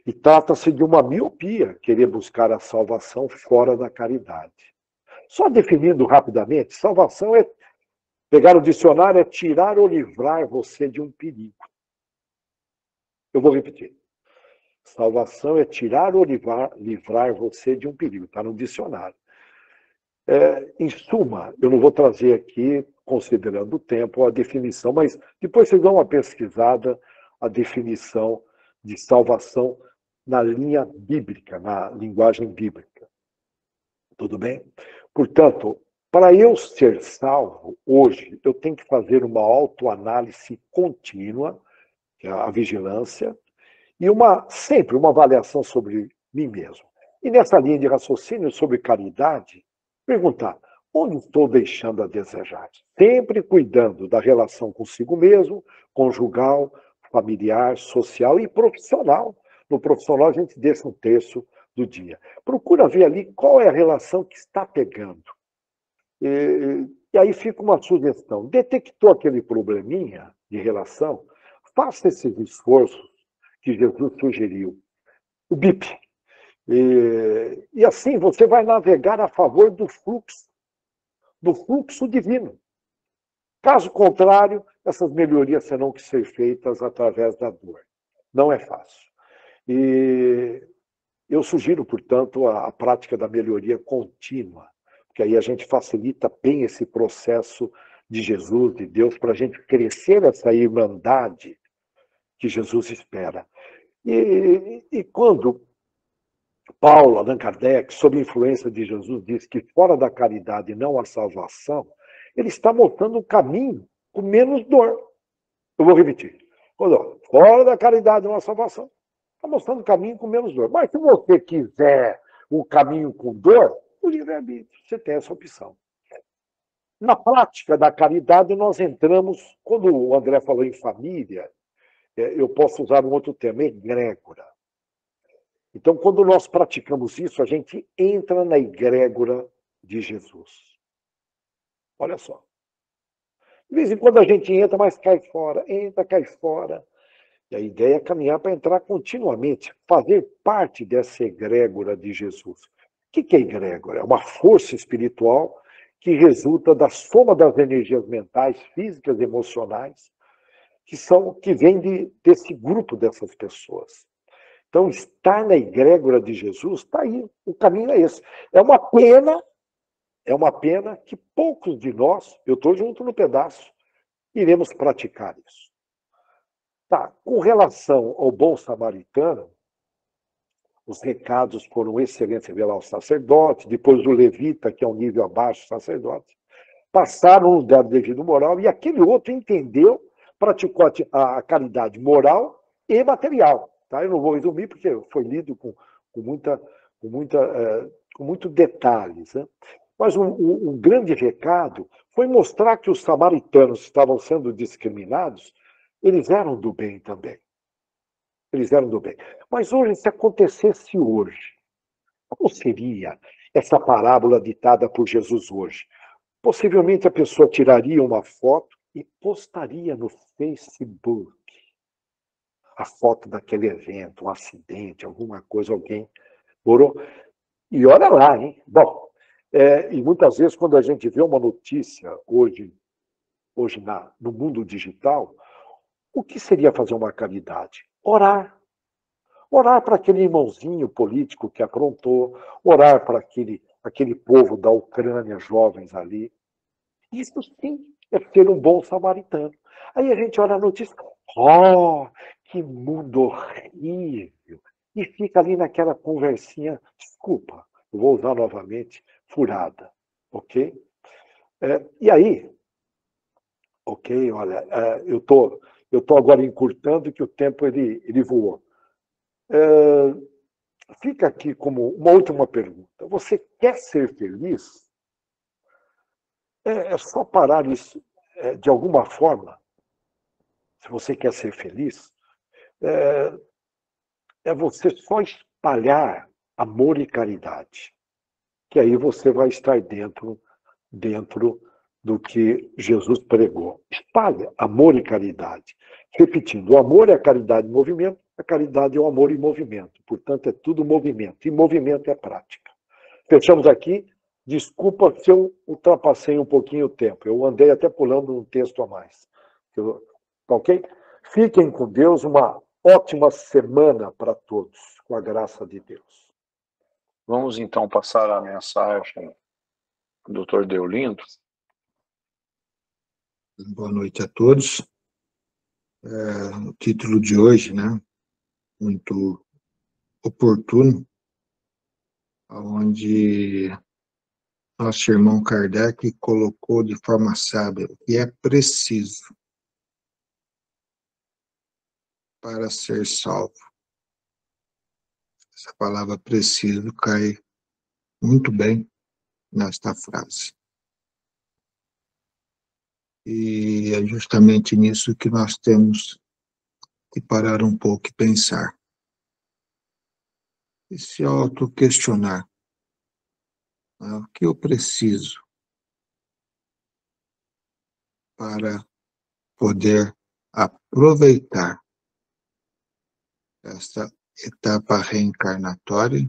Speaker 2: E trata-se de uma miopia querer buscar a salvação fora da caridade. Só definindo rapidamente, salvação é, pegar o dicionário, é tirar ou livrar você de um perigo. Eu vou repetir. Salvação é tirar ou livrar você de um perigo. Está no dicionário. Em suma, eu não vou trazer aqui, considerando o tempo, a definição, mas depois vocês dão uma pesquisada, a definição de salvação na linha bíblica, na linguagem bíblica. Tudo bem? Portanto, para eu ser salvo hoje, eu tenho que fazer uma autoanálise contínua, que é a vigilância, e sempre uma avaliação sobre mim mesmo. E nessa linha de raciocínio sobre caridade, perguntar, onde estou deixando a desejar? Sempre cuidando da relação consigo mesmo, conjugal, familiar, social e profissional. No profissional, a gente deixa um terço do dia. Procura ver ali qual é a relação que está pegando. E aí fica uma sugestão. Detectou aquele probleminha de relação? Faça esses esforços que Jesus sugeriu. O BIP. E assim você vai navegar a favor do fluxo divino. Caso contrário, essas melhorias terão que ser feitas através da dor. Não é fácil. E eu sugiro, portanto, a prática da melhoria contínua, porque aí a gente facilita bem esse processo de Jesus, de Deus, para a gente crescer essa irmandade que Jesus espera. E quando Paulo, Allan Kardec, sob influência de Jesus, diz que fora da caridade não há salvação, ele está mostrando um caminho com menos dor. Eu vou repetir. Fora da caridade não há salvação, está mostrando um caminho com menos dor. Mas se você quiser o caminho com dor, o livre-arbítrio, você tem essa opção. Na prática da caridade, nós entramos, quando o André falou em família, eu posso usar um outro termo, egrégora. Então, quando nós praticamos isso, a gente entra na egrégora de Jesus. Olha só. De vez em quando a gente entra, mas cai fora. Entra, cai fora. E a ideia é caminhar para entrar continuamente, fazer parte dessa egrégora de Jesus. O que é egrégora? É uma força espiritual que resulta da soma das energias mentais, físicas e emocionais, que vem desse grupo dessas pessoas. Então, estar na egrégora de Jesus, está aí, o caminho é esse. É uma pena que poucos de nós, eu estou junto no pedaço, iremos praticar isso. Tá, com relação ao bom samaritano, os recados foram excelentes, revelar o sacerdote, depois do levita, que é um nível abaixo do sacerdote, passaram no dado devido moral, e aquele outro entendeu, praticou a caridade moral e material. Tá? Eu não vou resumir, porque foi lido com muito detalhes. Né? Mas um grande recado foi mostrar que os samaritanos estavam sendo discriminados, eles eram do bem também. Eles eram do bem. Mas hoje, se acontecesse hoje, como seria essa parábola ditada por Jesus hoje? Possivelmente a pessoa tiraria uma foto e postaria no Facebook a foto daquele evento, um acidente, alguma coisa, alguém morou. E olha lá, hein? Bom, e muitas vezes quando a gente vê uma notícia hoje no mundo digital, o que seria fazer uma caridade? Orar. Orar para aquele irmãozinho político que aprontou, orar para aquele povo da Ucrânia, jovens ali. Isso sim é ser um bom samaritano. Aí a gente olha a notícia, que mundo horrível. E fica ali naquela conversinha, desculpa, eu vou usar novamente, furada. Ok? E aí, ok, olha, eu tô agora encurtando que o tempo ele voou. Fica aqui como uma última pergunta. Você quer ser feliz? É só parar isso de alguma forma. Se você quer ser feliz, é você só espalhar amor e caridade. Que aí você vai estar dentro do que Jesus pregou. Espalha amor e caridade. Repetindo, o amor é a caridade em movimento, a caridade é o amor em movimento. Portanto, é tudo movimento. E movimento é prática. Fechamos aqui. Desculpa se eu ultrapassei um pouquinho o tempo. Eu andei até pulando um texto a mais. Tá ok? Fiquem com Deus. Uma ótima semana para todos, com a graça de Deus.
Speaker 1: Vamos então passar a mensagem do Dr. Deolindo.
Speaker 3: Boa noite a todos. O título de hoje, né, muito oportuno, onde nosso irmão Kardec colocou de forma sábia o que é preciso para ser salvo. Essa palavra preciso cai muito bem nesta frase. E é justamente nisso que nós temos que parar um pouco e pensar. E se auto-questionar. Né, o que eu preciso para poder aproveitar esta etapa reencarnatória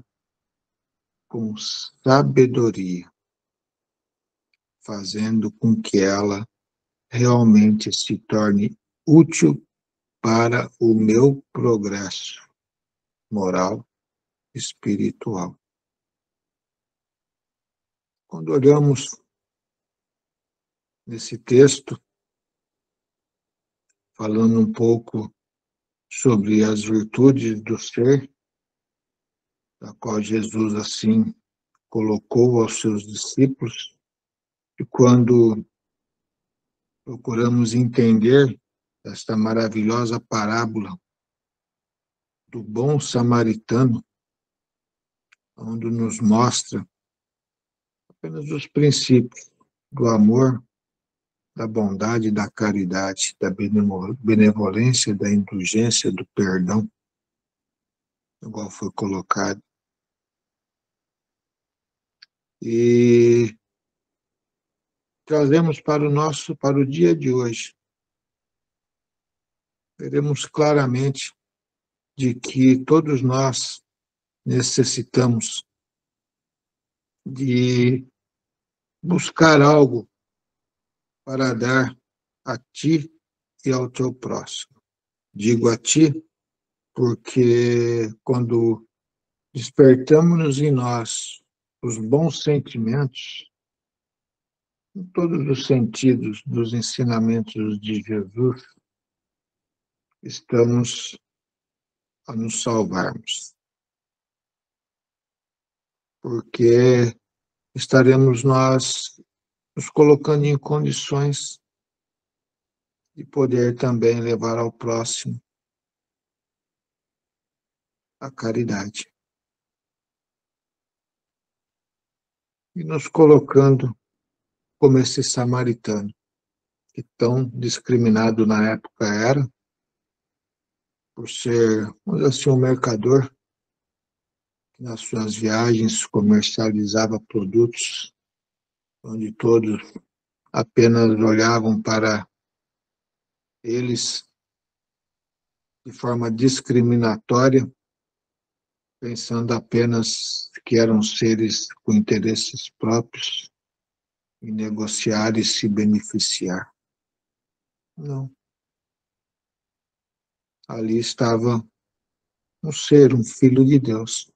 Speaker 3: com sabedoria, fazendo com que ela realmente se torne útil para o meu progresso moral, espiritual. Quando olhamos nesse texto, falando um pouco sobre as virtudes do ser, da qual Jesus assim colocou aos seus discípulos, e quando procuramos entender esta maravilhosa parábola do bom samaritano, onde nos mostra apenas os princípios do amor, da bondade, da caridade, da benevolência, da indulgência, do perdão, igual foi colocado. E trazemos para o dia de hoje. Veremos claramente de que todos nós necessitamos de buscar algo para dar a ti e ao teu próximo. Digo a ti porque quando despertamos em nós os bons sentimentos, em todos os sentidos dos ensinamentos de Jesus, estamos a nos salvarmos. Porque estaremos nós nos colocando em condições de poder também levar ao próximo a caridade. E nos colocando como esse samaritano, que tão discriminado na época era, por ser, vamos dizer assim, um mercador, que nas suas viagens comercializava produtos, onde todos apenas olhavam para eles de forma discriminatória, pensando apenas que eram seres com interesses próprios, em negociar e se beneficiar. Não. Ali estava um ser, um filho de Deus,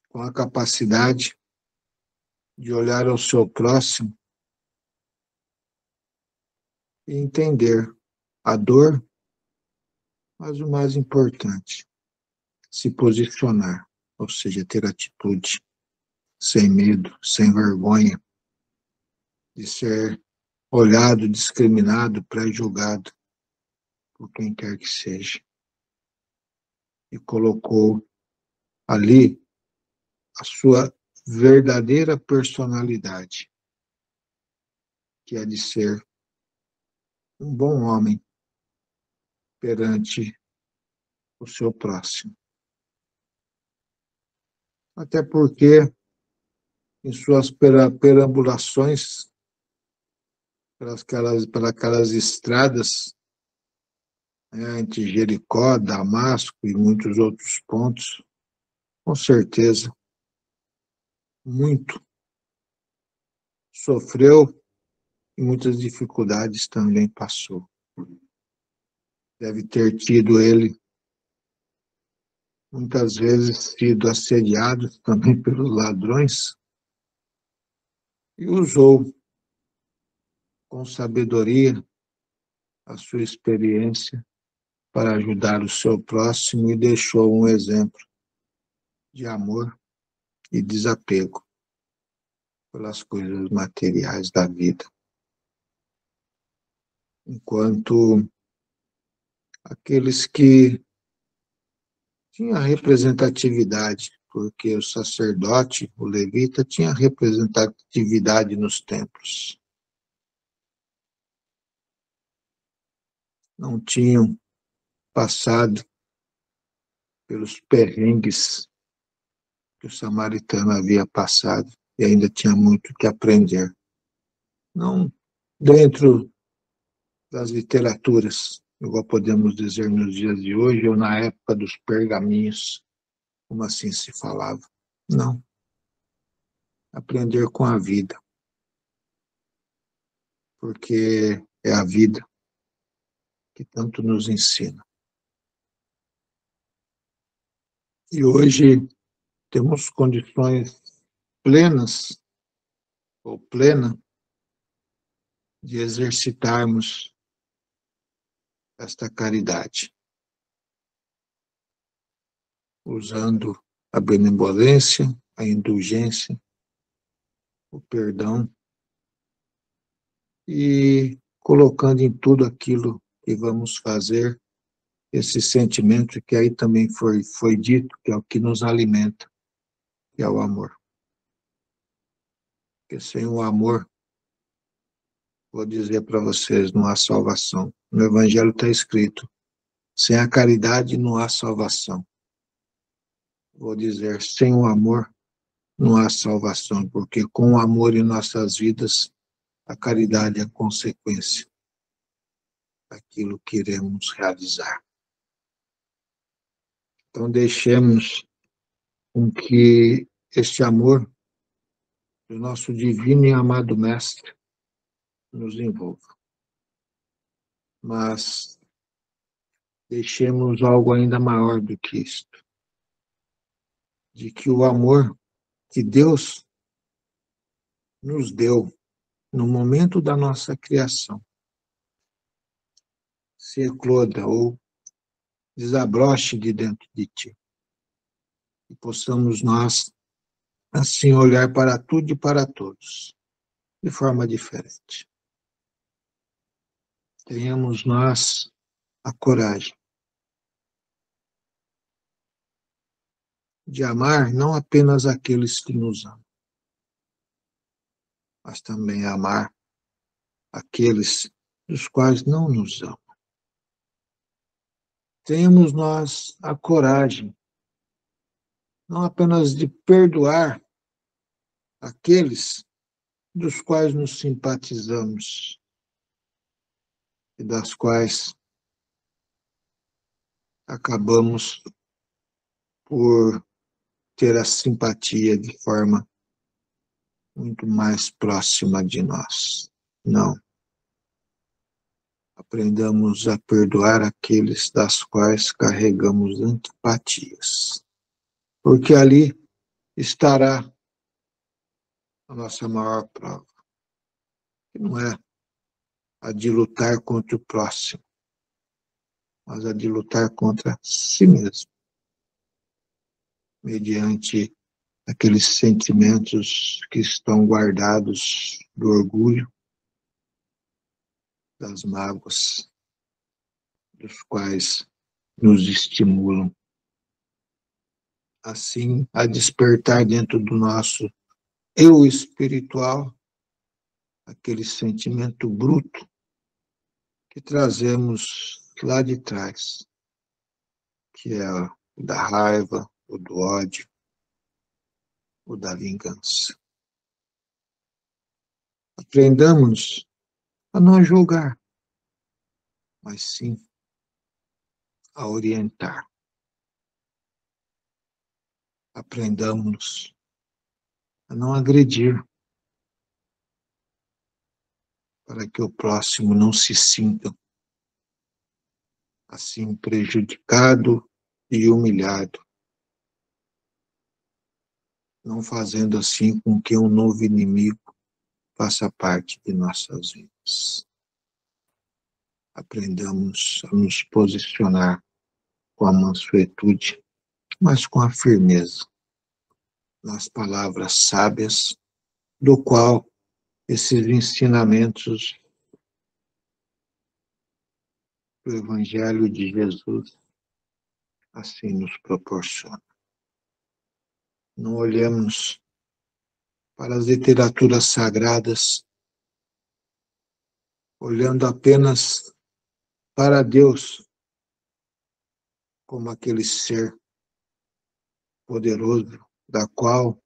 Speaker 3: com a capacidade de olhar ao seu próximo e entender a dor, mas o mais importante, se posicionar, ou seja, ter atitude, sem medo, sem vergonha, de ser olhado, discriminado, pré-julgado por quem quer que seja. E colocou ali a sua verdadeira personalidade, que é de ser um bom homem perante o seu próximo. Até porque, em suas perambulações pelas estradas, entre Jericó, Damasco e muitos outros pontos, com certeza, muito sofreu e muitas dificuldades também passou. Deve ter tido ele, muitas vezes, sido assediado também pelos ladrões e usou com sabedoria a sua experiência para ajudar o seu próximo e deixou um exemplo de amor e desapego pelas coisas materiais da vida. Enquanto aqueles que tinham representatividade, porque o sacerdote, o levita, tinha representatividade nos templos. Não tinham passado pelos perrengues que o samaritano havia passado e ainda tinha muito que aprender. Não dentro das literaturas, igual podemos dizer nos dias de hoje, ou na época dos pergaminhos, como assim se falava. Não. Aprender com a vida. Porque é a vida que tanto nos ensina. E hoje temos condições plenas ou plena de exercitarmos esta caridade, usando a benevolência, a indulgência, o perdão e colocando em tudo aquilo que vamos fazer esse sentimento que aí também foi dito, que é o que nos alimenta, que é o amor. Porque sem o amor, vou dizer para vocês, não há salvação. No Evangelho está escrito, sem a caridade não há salvação. Vou dizer, sem o amor não há salvação, porque com o amor em nossas vidas, a caridade é a consequência daquilo que iremos realizar. Então, deixemos com que este amor do nosso divino e amado Mestre nos envolva. Mas deixemos algo ainda maior do que isto, de que o amor que Deus nos deu no momento da nossa criação se ecloda ou desabroche de dentro de ti. E possamos nós, assim, olhar para tudo e para todos, de forma diferente. Tenhamos nós a coragem de amar não apenas aqueles que nos amam, mas também amar aqueles dos quais não nos amam. Tenhamos nós a coragem não apenas de perdoar aqueles dos quais nos simpatizamos e das quais acabamos por ter a simpatia de forma muito mais próxima de nós. Não. Aprendamos a perdoar aqueles das quais carregamos antipatias, porque ali estará a nossa maior prova, que não é a de lutar contra o próximo, mas a de lutar contra si mesmo, mediante aqueles sentimentos que estão guardados do orgulho, das mágoas, dos quais nos estimulam, assim, a despertar dentro do nosso eu espiritual aquele sentimento bruto que trazemos lá de trás, que é o da raiva, o do ódio, o da vingança. Aprendamos a não julgar, mas sim a orientar. Aprendamos a não agredir, para que o próximo não se sinta assim prejudicado e humilhado, não fazendo assim com que um novo inimigo faça parte de nossas vidas. Aprendamos a nos posicionar com a mansuetude, mas com a firmeza, nas palavras sábias, do qual esses ensinamentos do Evangelho de Jesus assim nos proporciona. Não olhemos para as literaturas sagradas, olhando apenas para Deus como aquele ser poderoso, da qual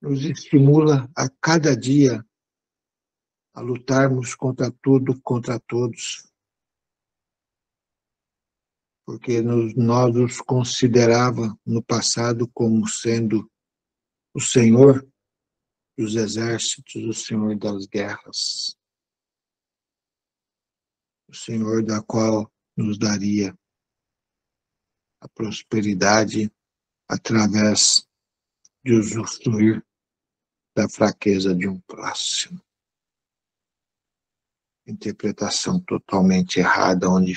Speaker 3: nos estimula a cada dia a lutarmos contra tudo, contra todos, porque nós os considerava no passado como sendo o Senhor dos exércitos, o Senhor das guerras, o Senhor da qual nos daria a prosperidade através de usufruir da fraqueza de um próximo. Interpretação totalmente errada, onde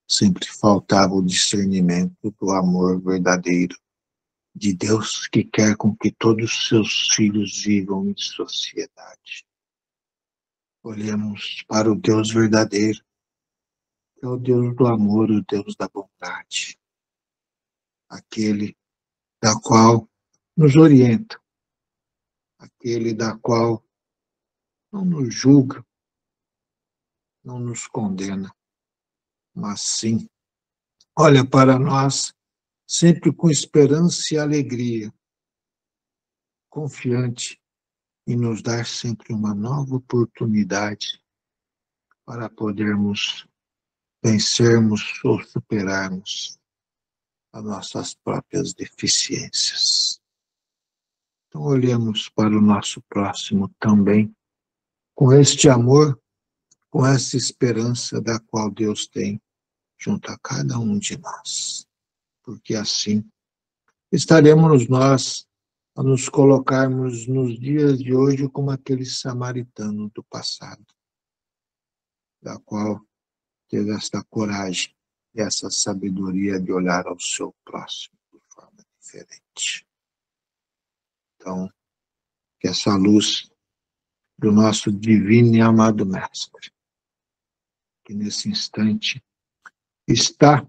Speaker 3: sempre faltava o discernimento do amor verdadeiro de Deus, que quer com que todos os seus filhos vivam em sociedade. Olhemos para o Deus verdadeiro, que é o Deus do amor, o Deus da bondade, aquele da qual nos orienta, aquele da qual não nos julga, não nos condena, mas sim olha para nós sempre com esperança e alegria, confiante em nos dar sempre uma nova oportunidade para podermos vencermos ou superarmos as nossas próprias deficiências. Então, olhemos para o nosso próximo também, com este amor, com essa esperança da qual Deus tem junto a cada um de nós. Porque assim estaremos nós a nos colocarmos nos dias de hoje como aquele samaritano do passado, da qual teve esta coragem e essa sabedoria de olhar ao seu próximo de forma diferente. Então, que essa luz do nosso divino e amado Mestre, que nesse instante está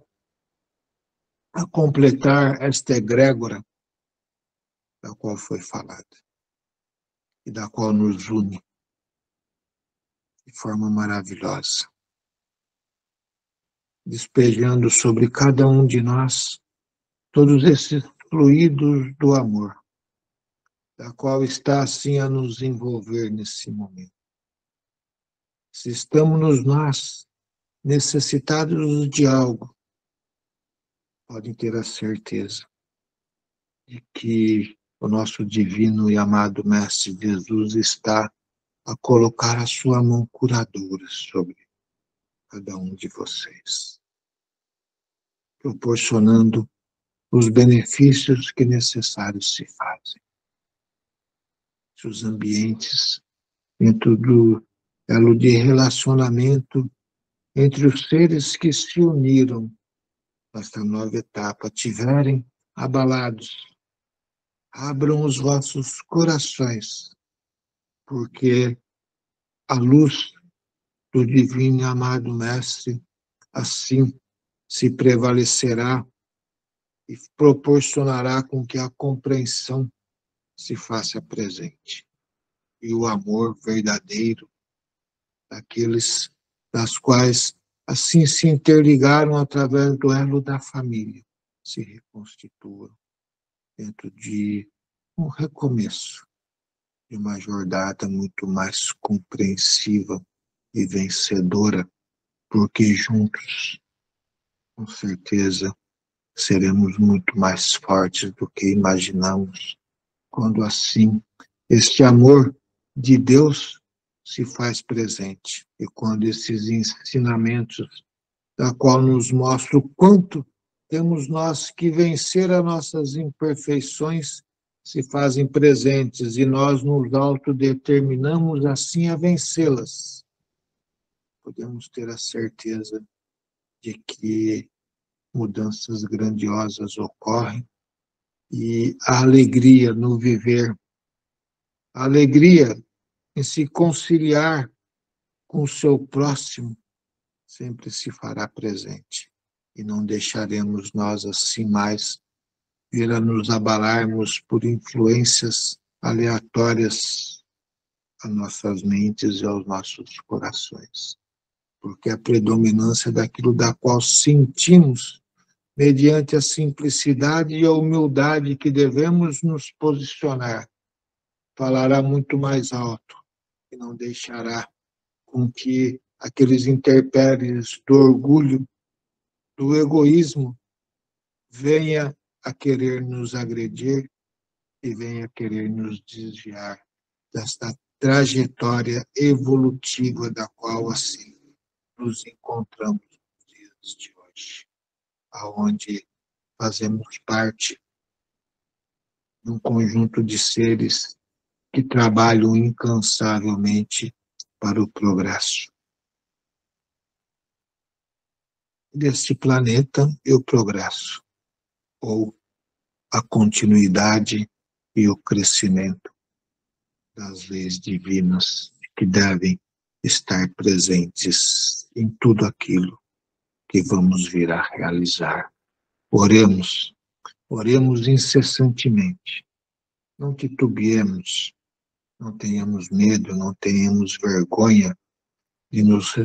Speaker 3: a completar esta egrégora da qual foi falada e da qual nos une de forma maravilhosa, despejando sobre cada um de nós todos esses fluidos do amor, da qual está assim a nos envolver nesse momento. Se estamos nós necessitados de algo, podem ter a certeza de que o nosso divino e amado Mestre Jesus está a colocar a sua mão curadora sobre cada um de vocês, proporcionando os benefícios que necessários se fazem. Os ambientes dentro do elo de relacionamento entre os seres que se uniram nesta nova etapa tiverem abalados, abram os vossos corações, porque a luz do divino e amado Mestre assim se prevalecerá e proporcionará com que a compreensão se faça presente. E o amor verdadeiro daqueles das quais assim se interligaram através do elo da família, se reconstituam dentro de um recomeço, de uma jornada muito mais compreensiva e vencedora, porque juntos, com certeza, seremos muito mais fortes do que imaginamos, quando assim este amor de Deus se faz presente, e quando esses ensinamentos, da qual nos mostra o quanto temos nós que vencer as nossas imperfeições, se fazem presentes, e nós nos autodeterminamos assim a vencê-las, podemos ter a certeza de que mudanças grandiosas ocorrem, e a alegria no viver, a alegria em se conciliar com o seu próximo, sempre se fará presente. E não deixaremos nós assim mais vir a nos abalarmos por influências aleatórias às nossas mentes e aos nossos corações. Porque a predominância daquilo da qual sentimos, mediante a simplicidade e a humildade que devemos nos posicionar, falará muito mais alto e não deixará com que aqueles intempéries do orgulho, do egoísmo, venha a querer nos agredir e venha a querer nos desviar desta trajetória evolutiva da qual assim nos encontramos nos dias de hoje, aonde fazemos parte de um conjunto de seres que trabalham incansavelmente para o progresso deste planeta e o progresso, ou a continuidade e o crescimento das leis divinas que devem estar presentes em tudo aquilo que vamos vir a realizar. Oremos incessantemente, não titubeemos, não tenhamos medo, não tenhamos vergonha de nos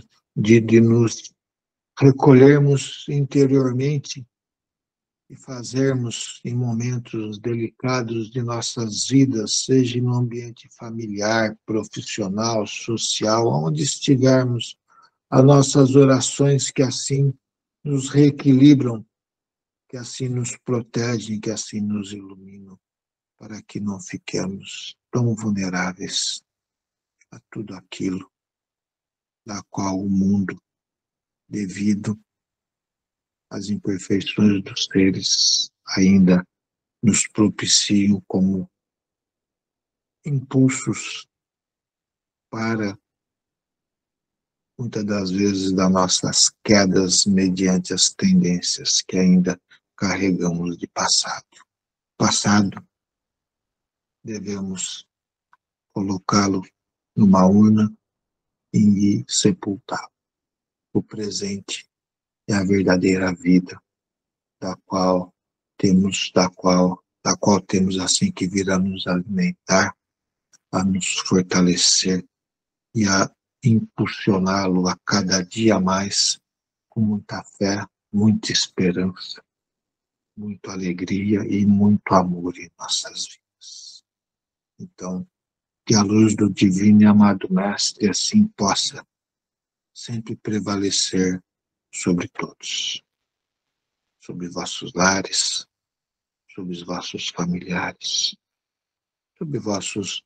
Speaker 3: recolhermos interiormente e fazermos em momentos delicados de nossas vidas, seja no ambiente familiar, profissional, social, onde estivermos, as nossas orações que assim nos reequilibram, que assim nos protegem, que assim nos iluminam, para que não fiquemos tão vulneráveis a tudo aquilo da qual o mundo, devido às imperfeições dos seres, ainda nos propiciam como impulsos para, muitas das vezes, das nossas quedas mediante as tendências que ainda carregamos de passado. Passado, devemos colocá-lo numa urna e sepultá-lo. O presente é a verdadeira vida, da qual temos assim que vir a nos alimentar, a nos fortalecer e a impulsioná-lo a cada dia mais com muita fé, muita esperança, muita alegria e muito amor em nossas vidas. Então, que a luz do divino e amado Mestre assim possa sempre prevalecer sobre todos, sobre vossos lares, sobre os vossos familiares, sobre vossos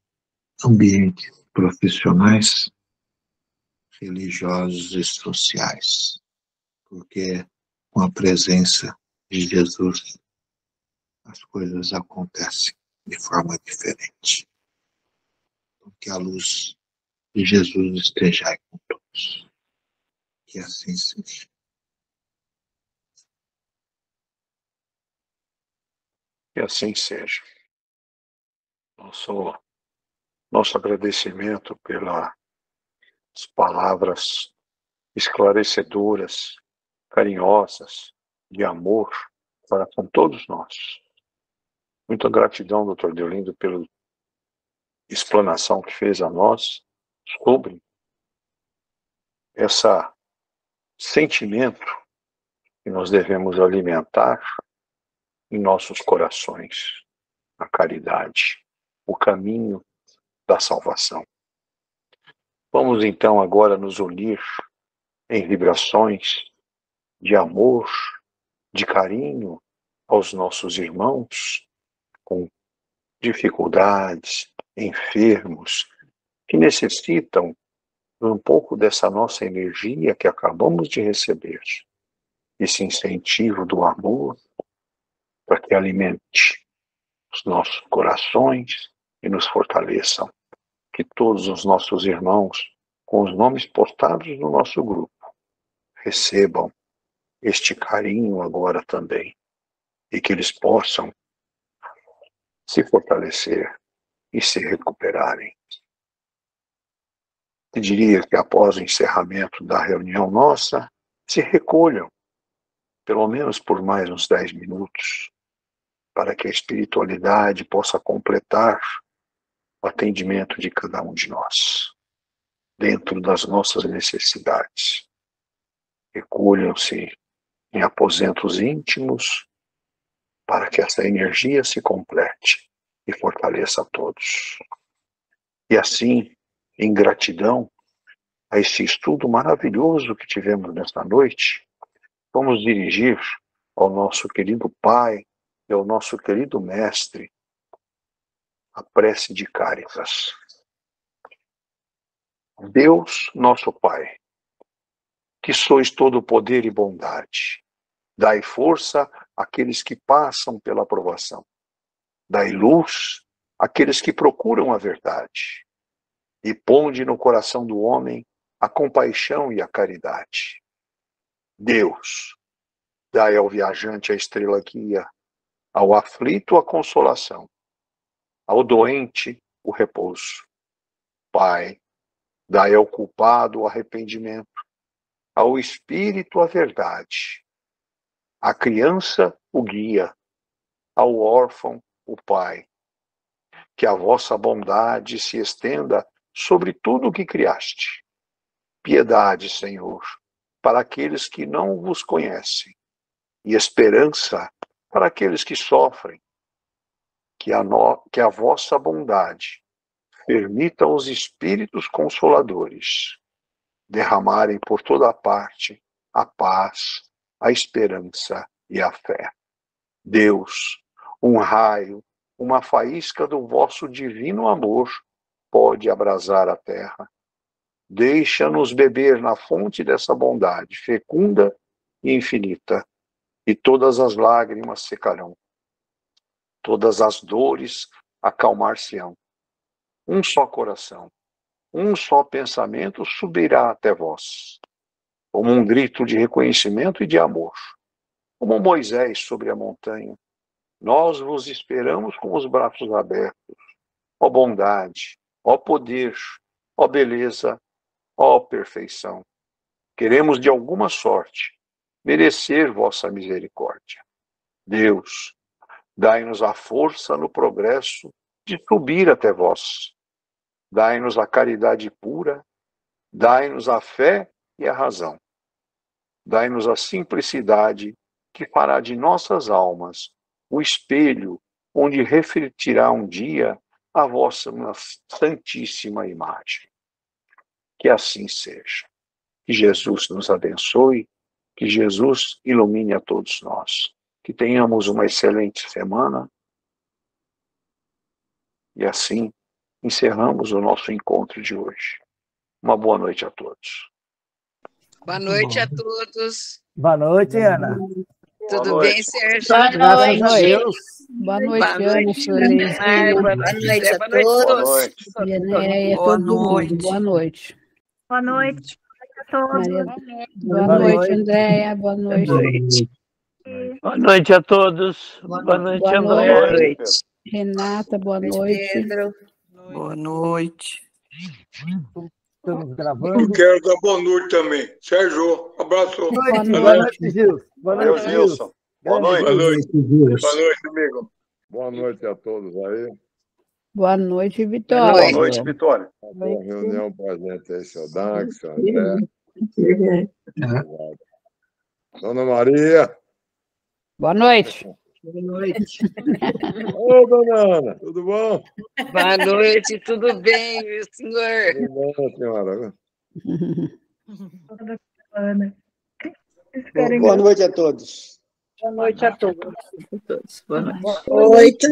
Speaker 3: ambientes profissionais, religiosos e sociais, porque com a presença de Jesus as coisas acontecem de forma diferente. Que a luz de Jesus esteja aí com todos. Que assim seja.
Speaker 1: Que assim seja. Nosso agradecimento pelas palavras esclarecedoras, carinhosas, de amor para com todos nós. Muita gratidão, Dr. Deolindo, pela explanação que fez a nós sobre esse sentimento que nós devemos alimentar em nossos corações, a caridade, o caminho da salvação. Vamos então agora nos unir em vibrações de amor, de carinho aos nossos irmãos com dificuldades, enfermos, que necessitam um pouco dessa nossa energia que acabamos de receber, esse incentivo do amor, para que alimente os nossos corações e nos fortaleçam. Que todos os nossos irmãos, com os nomes postados no nosso grupo, recebam este carinho agora também, e que eles possam se fortalecer e se recuperarem. Eu diria que após o encerramento da reunião nossa, se recolham, pelo menos por mais uns 10 minutos, para que a espiritualidade possa completar o atendimento de cada um de nós, dentro das nossas necessidades. Recolham-se em aposentos íntimos, para que essa energia se complete e fortaleça a todos. E assim, em gratidão a esse estudo maravilhoso que tivemos nesta noite, vamos dirigir ao nosso querido Pai e ao nosso querido Mestre a prece de Cáritas. Deus, nosso Pai, que sois todo poder e bondade, dai força àqueles que passam pela provação. Dai luz aqueles que procuram a verdade, e ponde no coração do homem a compaixão e a caridade. Deus, dai ao viajante a estrela guia, ao aflito a consolação, ao doente o repouso. Pai, dai ao culpado o arrependimento, ao espírito a verdade, à criança o guia, ao órfão o pai. Que a vossa bondade se estenda sobre tudo o que criaste. Piedade, Senhor, para aqueles que não vos conhecem, e esperança para aqueles que sofrem. Que a vossa bondade permita aos espíritos consoladores derramarem por toda parte a paz, a esperança e a fé. Deus, um raio, uma faísca do vosso divino amor pode abrasar a terra. Deixa-nos beber na fonte dessa bondade fecunda e infinita, e todas as lágrimas secarão, todas as dores acalmar-se-ão. Um só coração, um só pensamento subirá até vós, como um grito de reconhecimento e de amor. Como Moisés sobre a montanha, nós vos esperamos com os braços abertos. Ó bondade, ó poder, ó beleza, ó perfeição. Queremos de alguma sorte merecer vossa misericórdia. Deus, dai-nos a força no progresso de subir até vós. Dai-nos a caridade pura, dai-nos a fé e a razão. Dai-nos a simplicidade que fará de nossas almas o espelho onde refletirá um dia a vossa santíssima imagem. Que assim seja. Que Jesus nos abençoe, que Jesus ilumine a todos nós. Que tenhamos uma excelente semana. E assim encerramos o nosso encontro de hoje. Uma boa noite a todos.
Speaker 4: Boa noite a todos.
Speaker 5: Boa noite, Ana.
Speaker 4: Tudo bem, Sérgio?
Speaker 5: Graças a Deus.
Speaker 6: Boa noite,
Speaker 4: Boa
Speaker 6: Ana,
Speaker 4: noite,
Speaker 6: Sueli.
Speaker 4: Boa noite a todos.
Speaker 6: Enéia, todo mundo. Boa noite.
Speaker 7: Boa noite a todos.
Speaker 6: Boa noite, Andréia. Boa noite.
Speaker 8: Boa noite a todos. Boa noite, André.
Speaker 6: Renata, boa noite.
Speaker 4: Pedro.
Speaker 9: Boa noite.
Speaker 5: Estamos gravando.
Speaker 10: Eu quero dar boa noite também. Sérgio, abraço.
Speaker 5: Boa noite, Gilson. Boa noite,
Speaker 1: Gilson. Boa noite.
Speaker 10: Boa noite. Boa noite, amigo.
Speaker 11: Boa noite a todos aí.
Speaker 6: Boa noite, Vitória.
Speaker 1: Boa noite, Vitória.
Speaker 11: Boa reunião para a gente aí, seu Dax, seu André. Dona Maria.
Speaker 6: Boa noite.
Speaker 9: Boa noite.
Speaker 11: Ô, dona Ana, tudo bom?
Speaker 4: Boa noite, tudo bem, meu senhor?
Speaker 11: Tudo bom, senhora?
Speaker 7: Boa noite a todos.
Speaker 9: Boa noite a todos.
Speaker 7: Boa noite.